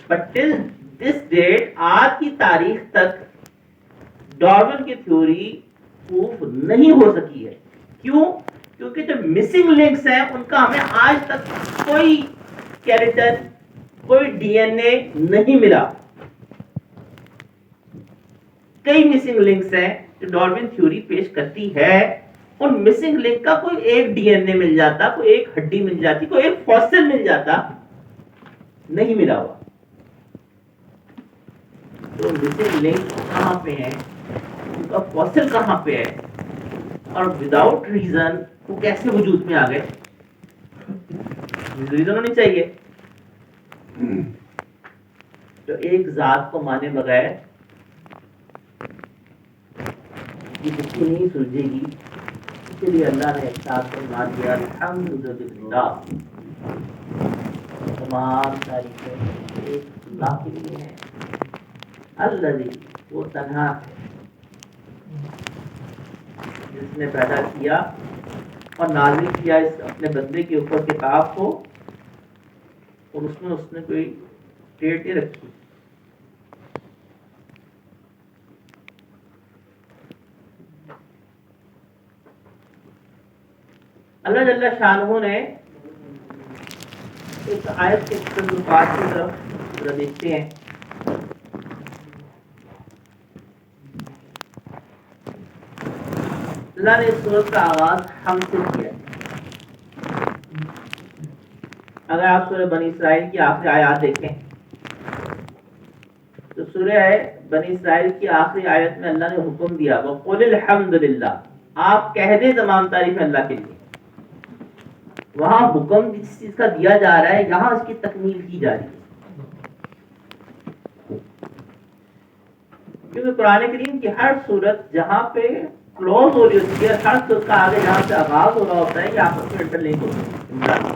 [SPEAKER 1] بٹ ٹل دس ڈیٹ, آج کی تاریخ تک ڈارون کی تھیوری پروف نہیں ہو سکی ہے. کیوں؟ کیونکہ جو مسنگ لنکس ہیں ان کا ہمیں آج تک کوئی کیریٹن, کوئی ڈی این اے نہیں ملا. کئی مسنگ لنکس ہیں جو ڈارون تھیوری پیش کرتی ہے, ان مسنگ لنک کا کوئی ایک ڈی این اے مل جاتا, کوئی ایک ہڈی مل جاتی, کوئی ایک فاسل مل جاتا, نہیں ملا ہوا. تو مسنگ لنک کہاں پہ ہیں, ان کا فاسل کہاں پہ ہے, اور وداؤٹ ریزن وہ کیسے وجود میں آ گئے؟ ریزن ہونی چاہیے. تو ایک ذات کو مانے بغیر یہ کسی نہیں سلجھے گی. اسی لیے اللہ نے احساس فرما دیا الحمدللہ, تمام تعریفیں ایک اللہ کے لیے ہیں. الذی, وہ تنہا ہے جس نے پیدا کیا اور نازل کیا اس اپنے بندے کے اوپر کتاب کو, اور اس نے کوئی ڈیٹ نہیں رکھی. اللہ جل شانہ نے اس آیت کے تصرفات کی طرف ذرا دیکھتے ہیں. اللہ نے اس سورت کا آغاز ہم سے کیا. اگر آپ سورہ بنی اسرائیل کی آخری آیات دیکھیں تو سورہ بنی اسرائیل کی آخری آیت میں اللہ نے حکم دیا وَقُلِ الْحَمْدُ لِلَّهِ, آپ کہہ دیں تمام تعریفیں اللہ کے لیے. وہاں حکم جس چیز کا دیا جا رہا ہے یہاں اس کی تکمیل کی جا رہی ہے. کیونکہ قرآن کریم کی ہر صورت جہاں پہ کلوز ہو رہی ہوتی ہے، ہر صورت کا آگے جہاں سے آغاز ہو رہا ہوتا ہے یہ آپس میں انٹر لنک ہوتا ہے،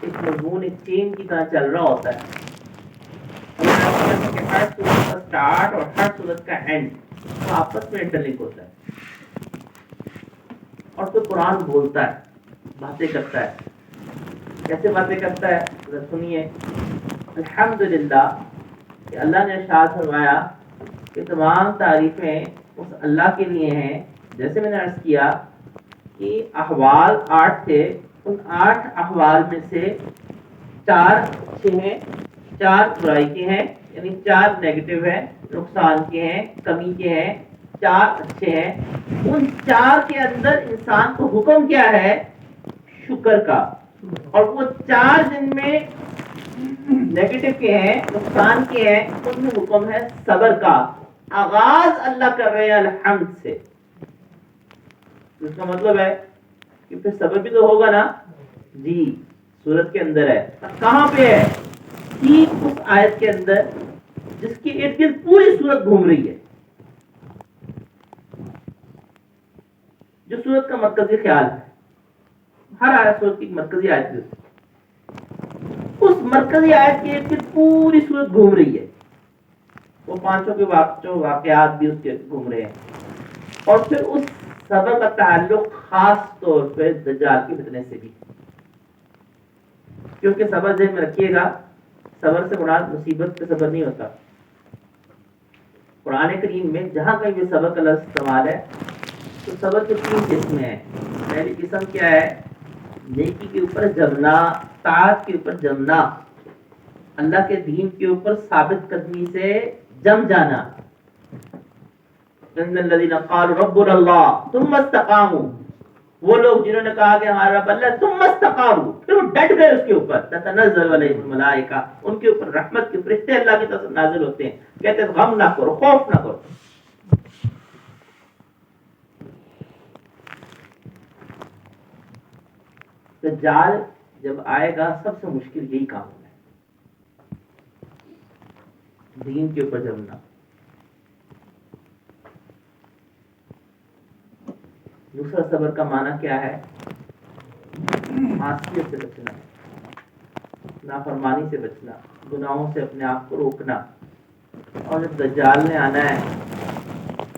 [SPEAKER 1] ایک مضمون ایک چین کی طرح چل رہا ہوتا ہے. ہر صورت کا سٹارٹ اور ہر صورت کا اینڈ آپس میں انٹر لنک ہوتا ہے. اور تو قرآن بولتا ہے، باتیں کرتا ہے. کیسے باتیں کرتا ہے ذرا سنیے. الحمدللہ کہ اللہ نے ارشاد فرمایا کہ تمام تعریفیں اس اللہ کے لیے ہیں. جیسے میں نے عرض کیا کہ احوال 8 تھے، ان 8 احوال میں سے 4 اچھے ہیں، 4 برائی کے ہیں، یعنی 4 نیگیٹو ہیں، نقصان کے ہیں، کمی کے ہیں، 4 اچھے ہیں. ان 4 کے اندر انسان کو حکم کیا ہے؟ شکر کا. اور وہ 4 جن میں نیگیٹو کے ہیں، نقصان کے ہیں، ان میں حکم ہے صبر کا. آغاز اللہ کر رہے ہیں الحمد سے. اس کا مطلب ہے کہ پھر صبر بھی تو ہوگا نا. جی سورت کے اندر ہے. کہاں پہ ہے؟ ٹھیک اس آیت کے اندر جس کی ارد گرد پوری سورت گھوم رہی ہے، جو سورت کا مرکزی خیال ہے. ہر آیت سورت کی مرکزی آیت بھی ہوتی ہے. اس مرکزی آیت کے ارد گرد پوری سورت گھوم رہی ہے. وہ 5 کے واقعات بھی اس کے گھوم رہے ہیں. اور پھر اس صبر کا تعلق خاص طور پہ دجال کی فتنے سے بھی. کیونکہ صبر ذہن میں رکھیے گا، صبر سے مراد مصیبت پہ صبر نہیں ہوتا. قرآن کریم میں جہاں کہیں بھی صبر کا لفظ استعمال ہے تو صبر کے 3 قسمیں ہیں. پہلی قسم کیا ہے؟ نیکی کے اوپر جمنا، طاعت کے اوپر جمنا، اللہ کے دین کے اوپر ثابت قدمی سے جم جانا. ان الذين قالوا ربنا الله ثم استقاموا، وہ لوگ جنہوں نے کہا کہ ہمارا رب اللہ ثم استقاموا، پھر وہ ڈٹ گئے اس کے اوپر. تتنزل علیہم الملائکہ، ان کے اوپر رحمت کے فرشتے اللہ کی طرف سے نازل ہوتے ہیں، کہتے ہیں غم نہ کرو، خوف نہ کرو. دجال جب آئے گا سب سے مشکل یہی کام ہے، دین کے اوپر جمنا. دوسرا صبر کا معنی کیا ہے؟ معصیت سے بچنا، نافرمانی سے بچنا، گناہوں سے اپنے آپ کو روکنا. اور جب دجال نے آنا ہے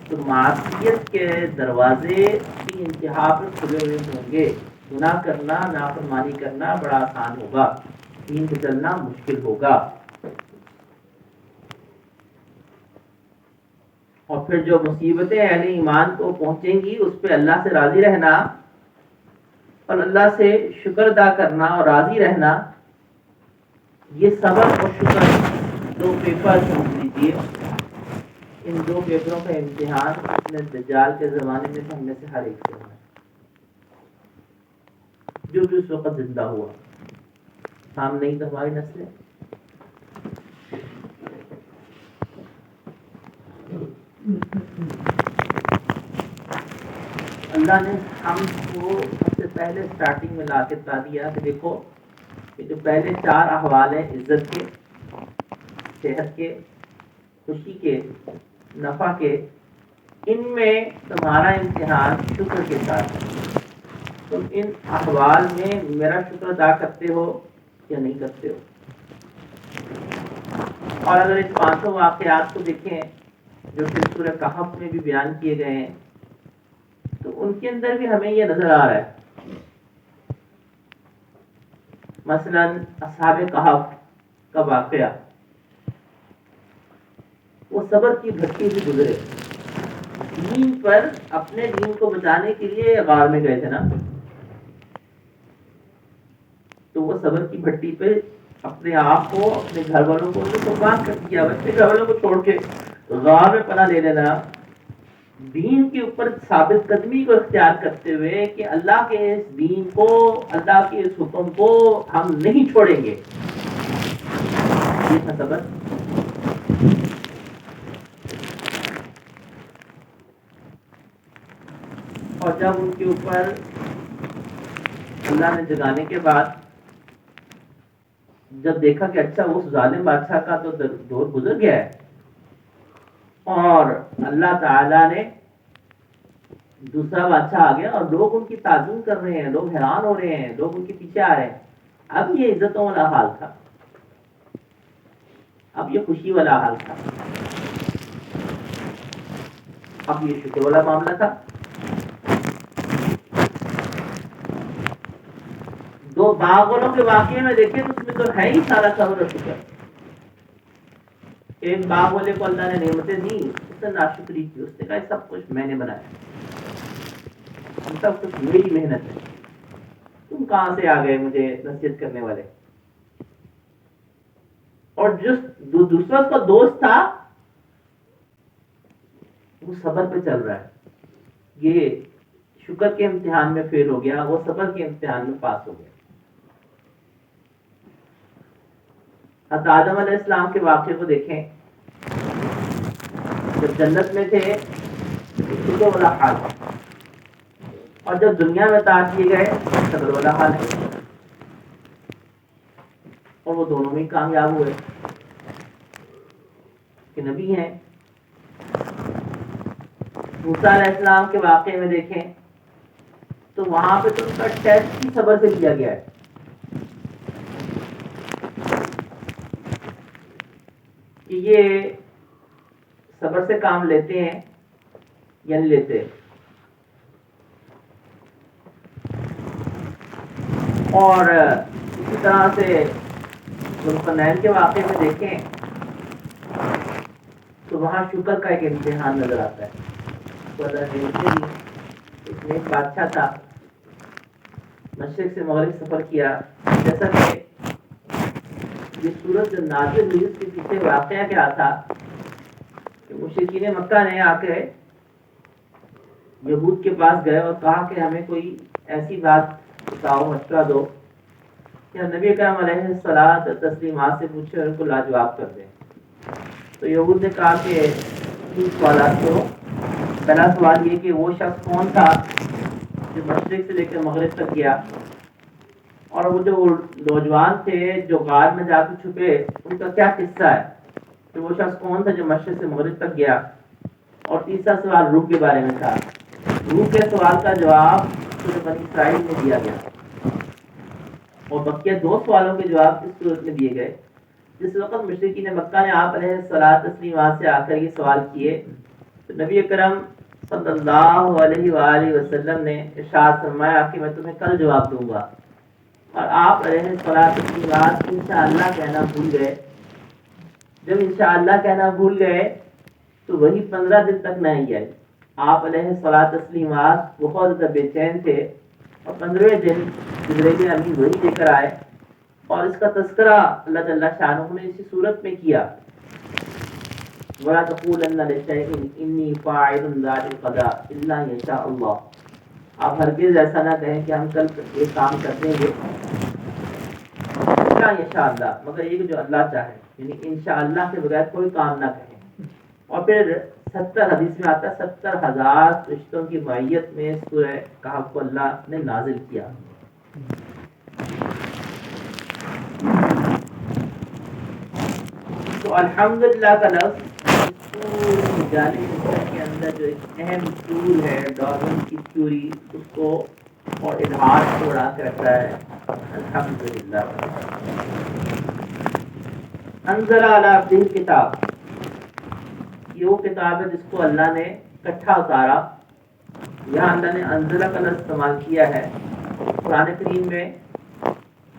[SPEAKER 1] تو معصیت کے دروازے کی انتہا پر کھلے ہوئے ہوں گے. گناہ کرنا، نافرمانی کرنا بڑا آسان ہوگا، دین پہ چلنا مشکل ہوگا. اور پھر جو مصیبتیں اہل ایمان کو پہنچیں گی اس پہ اللہ سے راضی رہنا اور اللہ سے شکر ادا کرنا اور راضی رہنا. یہ صبر اور شکر 2 پیپر سمجھ لیجیے. ان 2 پیپروں کا امتحان دجال کے زمانے میں ہم میں سے ہر ایک سے ہونا ہے، جو بھی اس وقت زندہ ہوا. ہم نہیں تو ہماری نسلیں. اللہ نے ہم کو سب سے پہلے سٹارٹنگ میں لا کے بتا دیا کہ دیکھو یہ جو پہلے 4 احوال ہیں، عزت کے، صحت کے، خوشی کے، نفع کے، ان میں تمہارا امتحان شکر کے ساتھ ہے. تم ان احوال میں میرا شکر ادا کرتے ہو یا نہیں کرتے ہو. اور اگر اس 5 واقعات کو دیکھیں جو کہ سورہ کہف میں بھی بیان کیے گئے ہیں تو ان کے اندر بھی ہمیں یہ نظر آ رہا ہے. مثلا اصحاب کہف کا واقعہ، وہ صبر کی بھٹی سے گزرے. دین پر اپنے دین کو بچانے کے لیے غار میں گئے تھے نا، تو وہ صبر کی بھٹی پہ اپنے آپ کو، اپنے گھر والوں کو قربان کر دیا. اپنے گھر والوں کو چھوڑ کے غار میں پناہ لے لینا، دین کے اوپر ثابت قدمی کو اختیار کرتے ہوئے کہ اللہ کے اس دین کو، اللہ کے اس حکم کو ہم نہیں چھوڑیں گے. یہ تھا صبر. اور جب ان کے اوپر اللہ نے جگانے کے بعد جب دیکھا کہ اچھا اس ظالم بادشاہ کا تو دور گزر گیا ہے اور اللہ تعالیٰ نے دوسرا بادشاہ آ گیا اور لوگ ان کی تعظیم کر رہے ہیں، لوگ حیران ہو رہے ہیں، لوگ ان کے پیچھے آ رہے ہیں، اب یہ عزتوں والا حال تھا، اب یہ خوشی والا حال تھا، اب یہ شکر والا معاملہ تھا۔ دو باغ والوں کے واقعے میں دیکھیں تو اس میں تو ہے ہی سارا صبر و شکر۔ ایک باغ والے کو اللہ نے نعمتیں دی، اس نے ناشکری کی، اس نے کہا سب کچھ میں نے بنایا، سب کچھ میری محنت ہے، تم کہاں سے آ گئے مجھے نصیحت کرنے والے؟ اور جس دوسرا اس کا دوست تھا وہ صبر پہ چل رہا ہے، یہ شکر کے امتحان میں فیل ہو گیا، وہ صبر کے امتحان میں پاس ہو گیا۔ حضرت آدم علیہ السلام کے واقعے کو دیکھیں، جب جنت میں تھے شکر والا حال، اور جب دنیا میں طاعت کیے گئے صبر والا حال ہے، اور وہ دونوں میں کامیاب ہوئے کہ نبی ہیں۔ موسیٰ علیہ السلام کے واقعے میں دیکھیں تو وہاں پہ تو ان کا ٹیسٹ ہی صبر سے لیا گیا ہے کہ یہ صبر سے کام لیتے ہیں یا نہیں لیتے۔ اور اسی طرح سے ذوالقرنین کے واقعے میں دیکھیں تو وہاں شکر کا ایک امتحان نظر آتا ہے۔ اس میں ایک بادشاہ تھا، مشرق سے مغرب سفر کیا، جیسا کہ یہ سورت جو نازل ہوئی اس کے پیچھے واقعہ کیا تھا کہ مشرکین مکہ نے آ کے یہود کے پاس گئے اور کہا کہ ہمیں کوئی ایسی بات بتاؤ، مشورہ دو کہ نبی کریم علیہ الصلوٰۃ تسلیمات سے پوچھے اور ان کو لاجواب کر دیں۔ تو یہود نے کہا کہ تین سوالات کرو۔ پہلا سوال یہ کہ وہ شخص کون تھا جو مشرق سے لے کر مغرب تک گیا، اور وہ جو نوجوان تھے جو غار میں جا کے چھپے ان کا کیا قصہ ہے، کہ وہ شخص کون تھا جو مشرق سے مغرب تک گیا۔ اور تیسرا سوال روح کے بارے میں تھا۔ روح کے سوال کا جواب سورۃ بنی اسرائیل میں دیا گیا، اور بقیہ دو سوالوں کے جواب اس صورت میں دیے گئے۔ جس وقت مشرکین مکہ نے آپ علیہ الصلوٰۃ والتسلیمات سے آ کر یہ سوال کیے تو نبی اکرم صلی اللہ علیہ وآلہ وسلم نے ارشاد فرمایا کہ میں تمہیں کل جواب دوں گا، اور آپ علیہ الصلوٰۃ والتسلیمات انشاءاللہ کہنا بھول گئے۔ جب انشاءاللہ کہنا بھول گئے تو وہی 15 دن تک نہیں آئی۔ آپ علیہ الصلوٰۃ والتسلیمات بہت زیادہ بے چین تھے، اور 15ویں دن جبرائیل امین وہی لے کر آئے، اور اس کا تذکرہ اللہ جل شانہ نے اسی صورت میں کیا، وَلَا تَقُولَنَّ لِشَيْءٍ إِنِّي فَاعِلٌ ذَلِكَ غَدًا إِلَّا أَن يَشَاءَ اللَّهُ۔ آپ ہرگز ایسا نہ کہیں کہ ہم کل یہ کام کر دیں گے، إِلَّا أَن يَشَاءَ اللَّهُ، مگر یہ کہ جو اللہ چاہے، یعنی انشاءاللہ کے بغیر کوئی کام نہ کہیں۔ اور پھر 70 حدیث میں آتا ہے 70,000 رشتوں کی معیت میں سورہ کہف کو اللہ نے نازل کیا۔ تو الحمدللہ کا لفظ پوری جعلی فکر کے اندر جو ایک اہم اصول ہے ڈارون کی تھیوری، اس کو اور الحاد کو اڑا کے رکھتا ہے۔ الحمدللہ انزل علی عبدہ الکتاب، یہ وہ کتاب ہے جس کو اللہ نے اکٹھا اتارا۔ یہاں اللہ نے انزلہ کا لفظ استعمال کیا ہے۔ قرآن کریم میں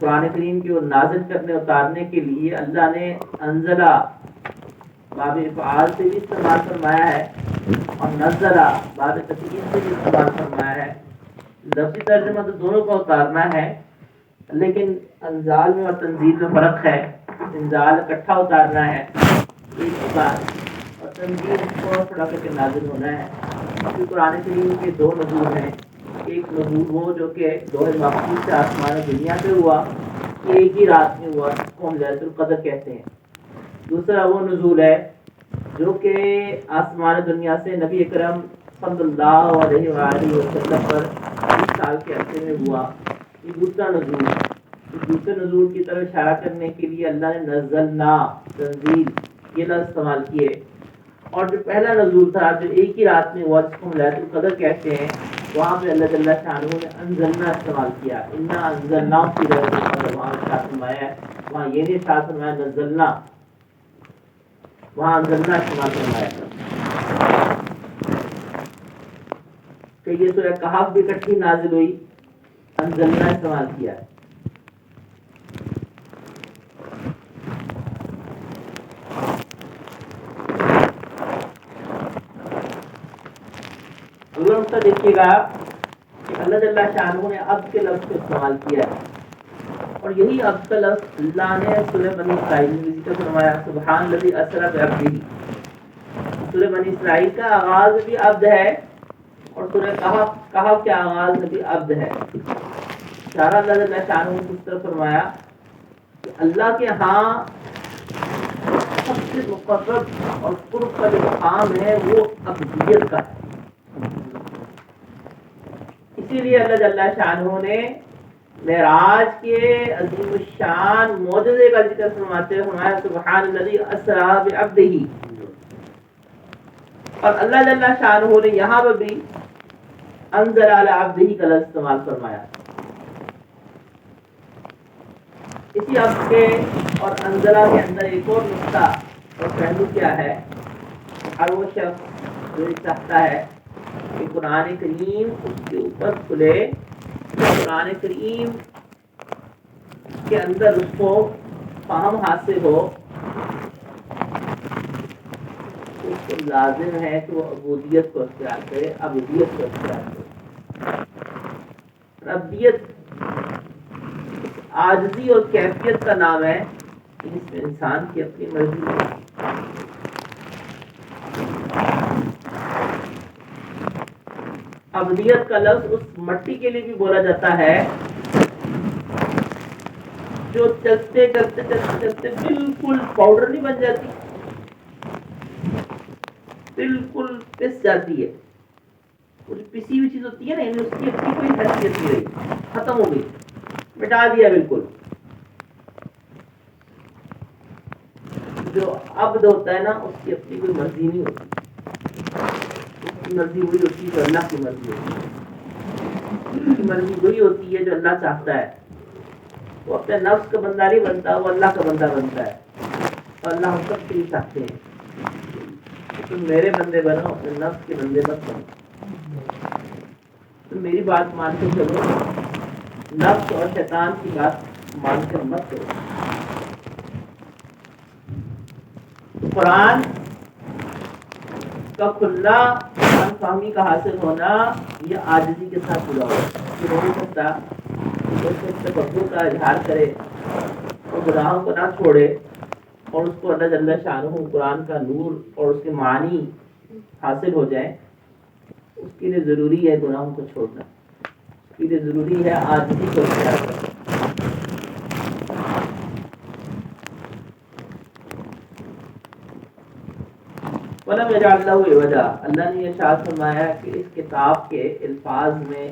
[SPEAKER 1] قرآن کریم کو نازل کرنے اتارنے کے لیے اللہ نے انزلہ باب افعال سے بھی استعمال فرمایا ہے، اور نزلہ باب تفعیل سے بھی استعمال فرمایا ہے۔ لفظی ترجمہ تو دونوں کا اتارنا ہے، لیکن انزال میں اور تنزیل میں فرق ہے۔ انزال اکٹھا اتارنا ہے ایک بات، اور تنزیل تھوڑا تھوڑا کر کے نازل ہونا ہے۔ کیونکہ قرآن کریم کے دو نزول ہیں، ایک نزول وہ جو کہ لوح محفوظ سے آسمان دنیا پہ ہوا، ایک ہی رات میں ہوا، جس کو ہم لیلۃ القدر کہتے ہیں۔ دوسرا وہ نزول ہے جو کہ آسمان دنیا سے نبی اکرم صلی اللہ علیہ وآلہ وسلم پر 20 سال کے عرصے میں ہوا، یہ دوسرا نزول ہے. دوسرے نزول کی طرف اشارہ کرنے کے لیے اللہ نے نزلنا، تنزیل یہ لفظ استعمال کیے. اور جو پہلا نزول تھا جو ایک ہی رات میں ہوا جس کو لیلۃ القدر کہتے ہیں، وہاں پہ اللہ جل شانہ نے انزلنا استعمال کیا. انا انزلنا فی لیلۃ القدر وہاں ارشاد فرمایا ہے، وہاں یہ نہیں ارشاد فرمایا نزلنا، وہاں انزلنا استعمال فرمایا ہے. کہ یہ سورہ کہف بھی اکٹھی نازل ہوئی، انزلنا استعمال کیا ہے. اگلا نقطہ دیکھیے گا کہ اللہ جل شانہ نے عبد کے لفظ کو استعمال کیا ہے، اور یہی عبد کا لفظ اللہ نے سورہ بنی اسرائیل میں ذکر فرمایا، سبحان الذی اسری بعبدہ. سورہ بنی اسرائیل کا آغاز بھی عبد ہے، اور سورہ کہف کے آغاز میں بھی عبد ہے. اشارہ اللہ جل شانہ نے اس طرح فرمایا کہ اللہ کے ہاں سب سے مقرب اور قرب کا جو مقام ہے وہ عبدیت کا ہے. اسی لیے اللہ جل شانہ نے معراج کے عظیم الشان معجزے کا ذکر فرماتے ہوئے فرمایا سبحان الذی اسری بعبدہ. اور اللہ جل شانہ نے یہاں پر بھی انزل علی عبدہ کا لفظ استعمال فرمایا. اسی عبد کے اور انزلہ کے اندر ایک اور نقطہ اور پہلو کیا ہے، ہر وہ شخص جو چاہتا ہے کہ قرآن کریم اس کے اوپر کھلے، قرآن کریم کے اندر اس کو فہم حاصل ہو، اس کو لازم ہے کہ وہ عبودیت کو اختیار کرے، عبودیت کو اختیار کرے. ربیت عاجزی اور کیفیت کا نام ہے کہ اس میں انسان کی اپنی مرضی ہے. عبودیت کا لفظ اس مٹی کے لیے بھی بولا جاتا ہے جو چلتے چلتے چلتے چلتے بالکل پاؤڈر نہیں بن جاتی، بالکل پس جاتی ہے. وہ جو پسی ہوئی چیز ہوتی ہے نا، اس کی اپنی کوئی حیثیت نہیں رہی، ختم ہو گئی، مٹا دیا بالکل. جو عبد ہوتا ہے نا اس کی اپنی کوئی مرضی نہیں ہوتی، اس کی مرضی وہی ہوتی ہے جو اللہ کی مرضی ہوتی ہے. اس کی مرضی وہی ہوتی ہے جو اللہ چاہتا ہے. وہ اپنے نفس کا بندہ نہیں بنتا، وہ اللہ کا بندہ بنتا ہے. اور اللہ ہم سب کے لیے چاہتے ہیں تم میرے بندے بنو، اپنے نفس کے بندے مت بنو. تم میری بات مان کے چلو، نفس اور شیطان کی بات مان کر مت کرو. قرآن کا کھلنا، قرآن فہمی کا حاصل ہونا یہ عاجزی کے ساتھ ہوا ہوا. یہ ہو نہیں سکتا اس تکبر کا اظہار کرے اور گناہوں کو نہ چھوڑے اور اس کو اللہ جل شانہ قرآن کا نور اور اس کے معنی حاصل ہو جائے. اس کے لیے ضروری ہے گناہوں کو چھوڑنا، اس کے لیے ضروری ہے عاجزی کو اختیار کرنا. وَلَمْ يَجْعَلْ لَهُ عِوَجًا. اللہ نے یہ ارشاد فرمایا کہ اس کتاب کے الفاظ میں،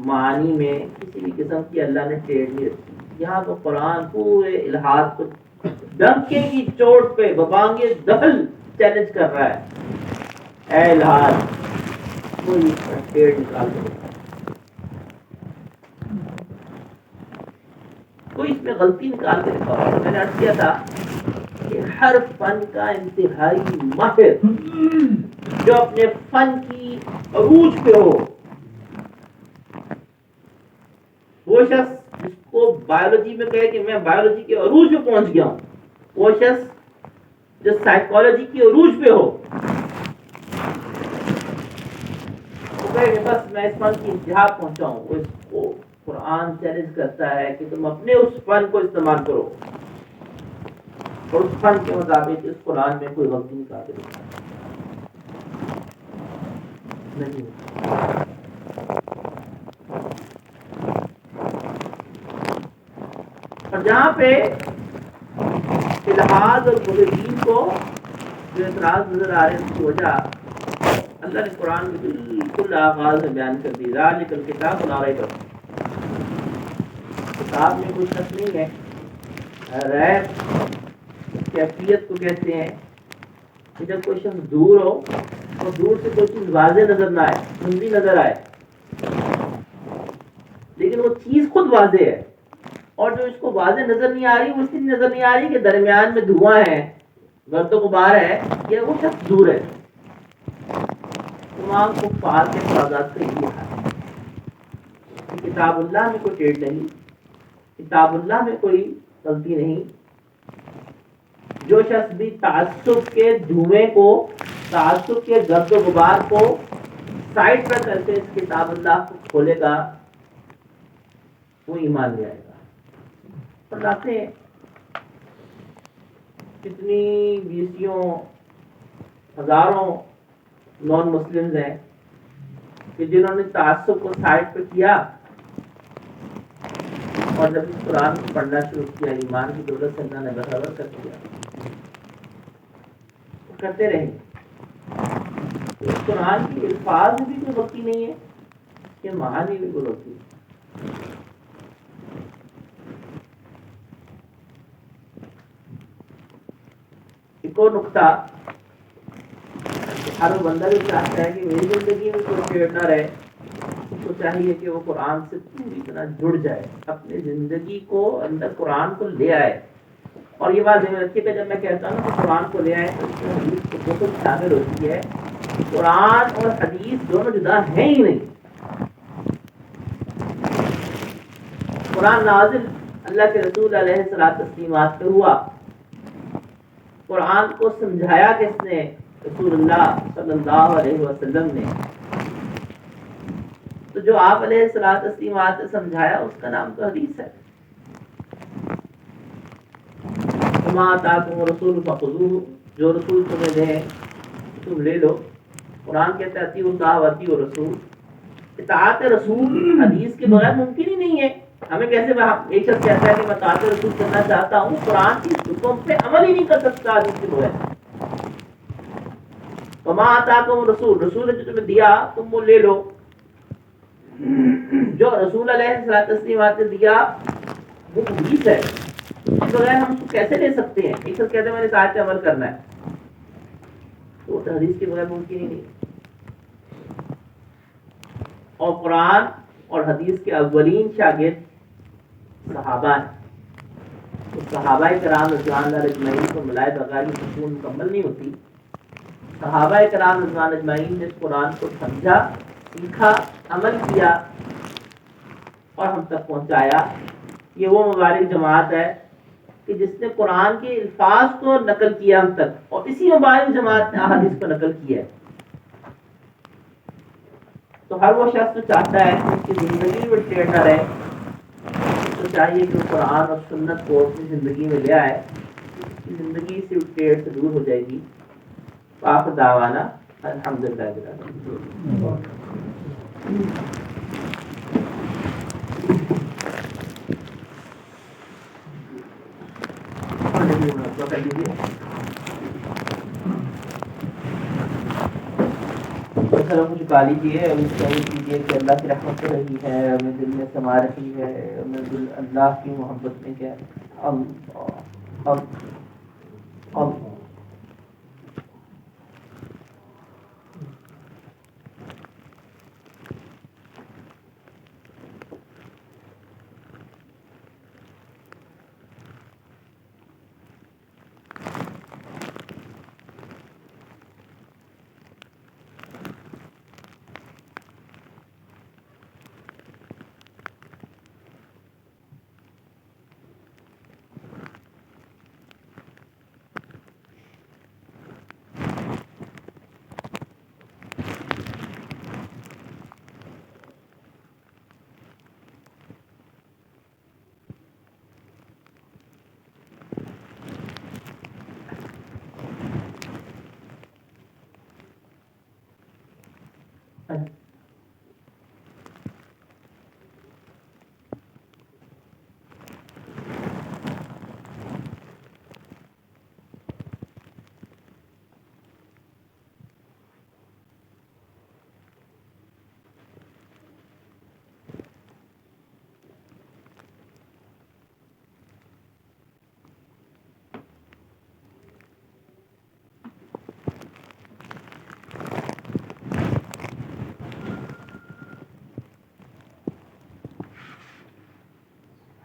[SPEAKER 1] معنی میں کسی بھی قسم کی اللہ نے ٹیڑھ نہیں رکھی. یہاں تو قرآن پورے الہات کو ڈنکے کی چوٹ پہ ببانگے دہل چیلنج کر رہا ہے، اے الہات کوئی ٹیڑھ نکال دو، کوئی اس میں غلطی نکال کے دکھاؤ. میں نے عرض کیا تھا کہ ہر فن کا انتہائی ماہر جو اپنے فن کی عروج پہ ہو، وہ شخص جس کو بایولوجی میں کہے کہ میں بایولوجی کے عروج پہ پہنچ گیا ہوں، وہ شخص جو سائیکالوجی کی عروج پہ ہو، وہ کہے کہ بس میں اس فن کی انتہا پہنچا ہوں. وہ اس کو قرآن چیلنج کرتا ہے کہ تم اپنے اس فن کو استعمال کرو اور اس فن کے مطابق اس قرآن میں کوئی غلطی نکال دے نہیں. اور جہاں پہ الحاد اور مغربین کو جو اعتراض نظر آ رہے ہیں اس کی وجہ اللہ نے قرآن میں بالکل آغاز میں بیان کر دی. ذالک الکتاب لا ریب فیہ. کتاب میں کوئی شک نہیں ہے. ریب کیفیت کو کہتے ہیں کہ جب کوئی شخص دور ہو اور دور سے کوئی چیز واضح نظر نہ آئے, دھندلی نظر آئے, لیکن وہ چیز خود واضح ہے, اور جو اس کو واضح نظر نہیں آ رہی وہ اس لیے نظر نہیں آ رہی کہ درمیان میں دھواں ہے, گرد و غبار ہے, یا وہ شخص دور ہے. تمام کفار کے اعتراضات کا یہ حال ہے. کتاب اللہ میں کوئی ٹیڑھ نہیں, کتاب اللہ میں کوئی غلطی نہیں. جو شخص بھی تعصب کے دھوئیں کو, تعصب کے گرد و غبار کو سائڈ پر کر کے اس کتاب اللہ کو کھولے گا وہ ایمان لے آئے گا. فرماتے ہیں کتنی بیسیوں ہزاروں نان مسلمز ہیں کہ جنہوں نے تعصب کو سائڈ پہ کیا اور جب اس قرآن کو پڑھنا شروع کیا, ایمان کی دولت سے اللہ نے برابر کر دیا, وہ کرتے رہیں. اس قرآن کی الفاظ بھی کوئی وقتی نہیں ہے, اس کے معانی بھی کوئی وقتی نہیں. ایک اور نقطہ, ہر وہ بندہ بھی چاہتا ہے کہ میری زندگی میں کوئی ٹیڑھ نہ رہے, اس کو چاہیے کہ وہ قرآن سے پوری طرح جڑ جائے, اپنی زندگی کو اندر قرآن کو لے آئے. اور یہ بات ذہن رکھیے کہ جب میں کہتا ہوں کہ قرآن کو لے آئے تو اس میں حدیث کو بہت شامل ہوتی ہے. قرآن اور حدیث دونوں جدا ہیں ہی نہیں. قرآن نازل اللہ کے رسول علیہ الصلوۃ والتسلیمات پہ ہوا, قرآن کو سمجھایا کس نے؟ رسول اللہ صلی اللہ علیہ وسلم نے. تو جو آپ علیہ الصلوۃ والتسلیمات نے سمجھایا اس کا نام تو حدیث ہے. وما آتاکم الرسول فخذوہ, جو رسول تمہیں دے تم لے لو. قرآن کہتا ہے اطیعوا اللہ واطیعوا الرسول. اطاعت رسول حدیث کے بغیر ممکن ہی نہیں ہے. ہمیں کیسے ایک شخص کہتا ہے کہ میں اطاعت رسول کرنا چاہتا ہوں, قرآن کی حکم پہ عمل ہی نہیں کر سکتا حدیث کے بغیر. وما آتاکم الرسول, رسول نے جو تمہیں دیا تم وہ لے لو. جو رسول علیہ الصلوۃ والتسلیمات نے دیا وہ حدیث ہے, اس بغیر ہم اس کو کیسے لے سکتے ہیں؟ ایک شخص کہتے ہیں میں نے اطاعت پہ عمل کرنا ہے, تو حدیث کے بغیر ممکن ہی نہیں. اور قرآن اور حدیث کے اولین شاگرد صحابہ ہیں. تو صحابہ کرام رضوان اللہ اجمعین کو ملائے بغیر یہ سکون مکمل نہیں ہوتی. صحابہ کرام رضوان اجمعین نے اس قرآن کو سمجھا, سیکھا, عمل کیا اور ہم تک پہنچایا. یہ وہ مبارک جماعت ہے کہ جس نے قرآن کے الفاظ کو نقل کیا ہم تک, اور اسی مبارک جماعت نے احادیث کو نقل کیا ہے. تو ہر وہ شخص جو چاہتا ہے کہ اس کی زندگی میں ٹیڑھ نہ رہے, تو چاہیے کہ وہ قرآن اور سنت کو اپنی زندگی میں لے آئے. اس کی زندگی سے ٹیڑھ سے دور ہو جائے گی. وآخر دعوانا الحمدللہ رب العالمین. کو چکا لیجیے, کیجیے کہ اللہ کی رحمت ہو رہی ہے, ہمیں دل میں سما رہی ہے, ہمیں دل اللہ کی محبت میں کیا.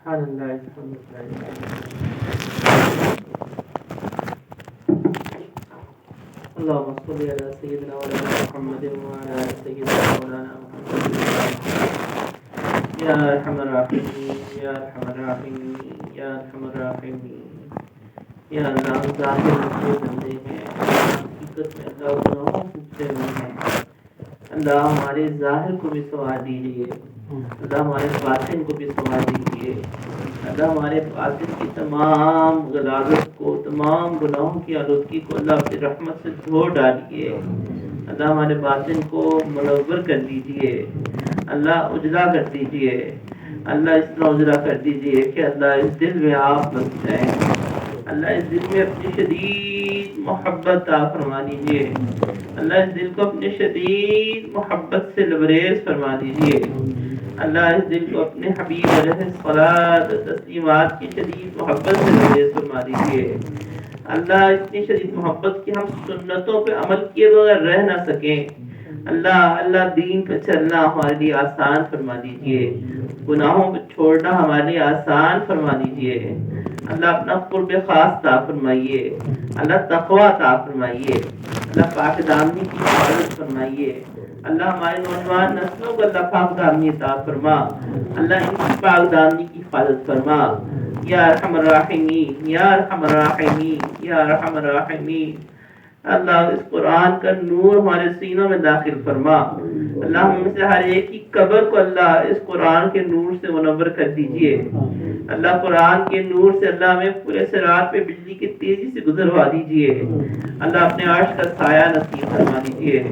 [SPEAKER 1] سبحان اللہ الحمد للہ اللهم صل على سيدنا مولانا محمد وعلى آل سيدنا مولانا محمد يا ارحم الراحمين يا ارحم الراحمين يا ارحم الراحمين یا اللہ ظاہر کے بندے ہیں حقیقت میں اللہ گناہوں سے ہیں اللہ ہمارے ظاہر کو بھی سنوار دیجیے اللہ ہمارے باطن کو بھی سنوار دیجیے اللہ ہمارے باطن کی تمام غلاظت کو تمام گناہوں کی آلودگی کو اللہ اپنی رحمت سے دھو ڈالیے اللہ ہمارے باطن کو منور کر دیجیے اللہ اجلا کر دیجیے اللہ اس طرح اجلا کر دیجیے کہ اللہ اس دل میں آپ بس جائیں اللہ اس دل میں اپنی شدید محبت عطا فرما دیجیے اللہ اس دل کو اپنی شدید محبت سے لبریز فرما دیجیے اللہ اس دل کو اپنے حبیب علیہ الصلوۃ تسلیمات کی شدید محبت سے لبریز فرما دیجیے اللہ اتنی شدید محبت کہ ہم سنتوں پہ عمل کیے بغیر رہ نہ سکیں اللہ دین پہ چلنا ہمارے لیے آسان فرما دیجیے گناہوں پہ چھوڑنا ہمارے لیے آسان فرما دیجیے اللہ اپنا قرب خاص عطا فرمائیے اللہ تقوی عطا فرمائیے اللہ پاک دامنی کی حفاظت فرمائیے اللہ ہمارے نوجوان نسلوں کو اللہ پاک دامنی عطا فرما اللہ ان کی پاک دامنی کی حفاظت فرما یا ارحم الراحمین یا ارحم الراحمین یا ارحم الراحمین اللہ اس قرآن کا نور ہمارے سینوں میں داخل فرما اللہ ہم سے ہر ایک کی قبر کو اللہ اس قرآن کے نور سے منور کر دیجئے اللہ قرآن کے نور سے اللہ ہمیں پورے صراط پہ بجلی کی تیزی سے گزروا دیجئے اللہ اپنے عرش کا سایہ نصیب فرما دیجئے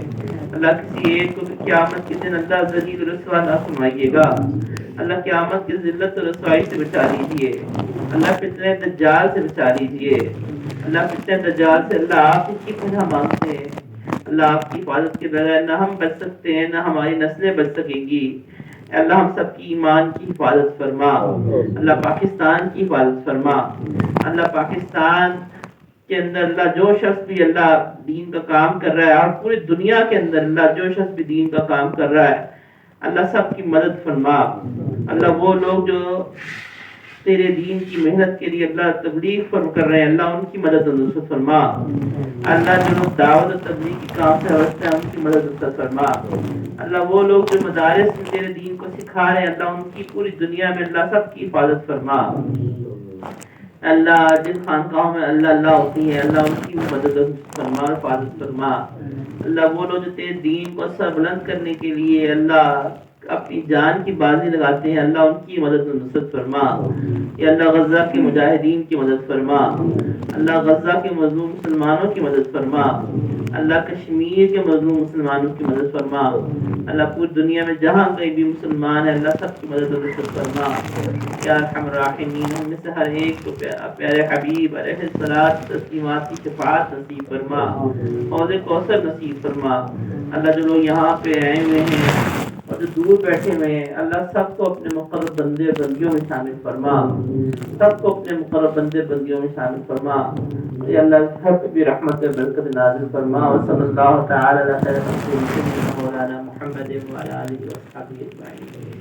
[SPEAKER 1] اللہ کسی ایک کو قیامت کے دن اللہ ذلیل رسوا نہ فرمائیے گا اللہ قیامت کی ذلت و رسوائی سے بچا لیجئے اللہ فتنہ دجال سے بچا لیجئے اللہ فتنہ دجال سے اللہ آپ کی پناہ مانگتے ہیں اللہ آپ کی حفاظت کے بغیر نہ ہم بچ سکتے ہیں نہ ہماری نسلیں بچ سکیں گی اللہ ہم سب کی ایمان کی حفاظت فرما اللہ پاکستان کی حفاظت فرما اللہ پاکستان کے اندر اللہ جو شخص بھی اللہ دین کا کام کر رہا ہے اور پوری دنیا کے اندر اللہ جو شخص بھی دین کا کام کر رہا ہے اللہ سب کی مدد فرما اللہ وہ لوگ جو تیرے دین کی محنت کے لیے اللہ تبلیغ فرم کر رہے ہیں اللہ ان کی مدد و نصرت فرما اللہ جو لوگ دعوت و تبلیغ کی کام سے وابستہ ہیں ان کی مدد و نصرت فرما اللہ وہ لوگ جو مدارس میں تیرے دین کو سکھا رہے ہیں اللہ ان کی پوری دنیا میں اللہ سب کی حفاظت فرما اللہ جن خانقاہوں میں اللہ ہوتی ہے اللہ ان کی مدد و نصرت فرما اور حفاظت فرما اللہ وہ لوگ جو تیرے دین کو سر بلند کرنے کے لیے اللہ اپنی جان کی بازی لگاتے ہیں اللہ ان کی مدد و نصرت فرما یا اللہ غزہ کے مجاہدین کی مدد فرما اللہ غزہ کے مظلوم مسلمانوں کی مدد فرما اللہ کشمیر کے مظلوم مسلمانوں کی مدد فرما اللہ پوری دنیا میں جہاں کہیں بھی مسلمان ہے اللہ سب کی مدد و نصرت فرما یا ارحم الراحمین ہم میں سے ہر ایک کو پیارے حبیب علیہ الصلوۃ تسلیمات کی شفاعت نصیب فرما حوض کوثر نصیب فرما اللہ جو لوگ یہاں پہ آئے ہوئے ہیں اور جو دور بیٹھے ہوئے ہیں اللہ سب کو اپنے مقرب بندے بندیوں میں شامل فرما سب کو اپنے مقرب بندے بندیوں میں شامل فرما یا اللہ ہر پہ بھی رحمت و برکت نازل فرما اور صلی اللہ تعالی علی خیر خلق مولانا محمد وعلی آلہ وصحبہ اجمعین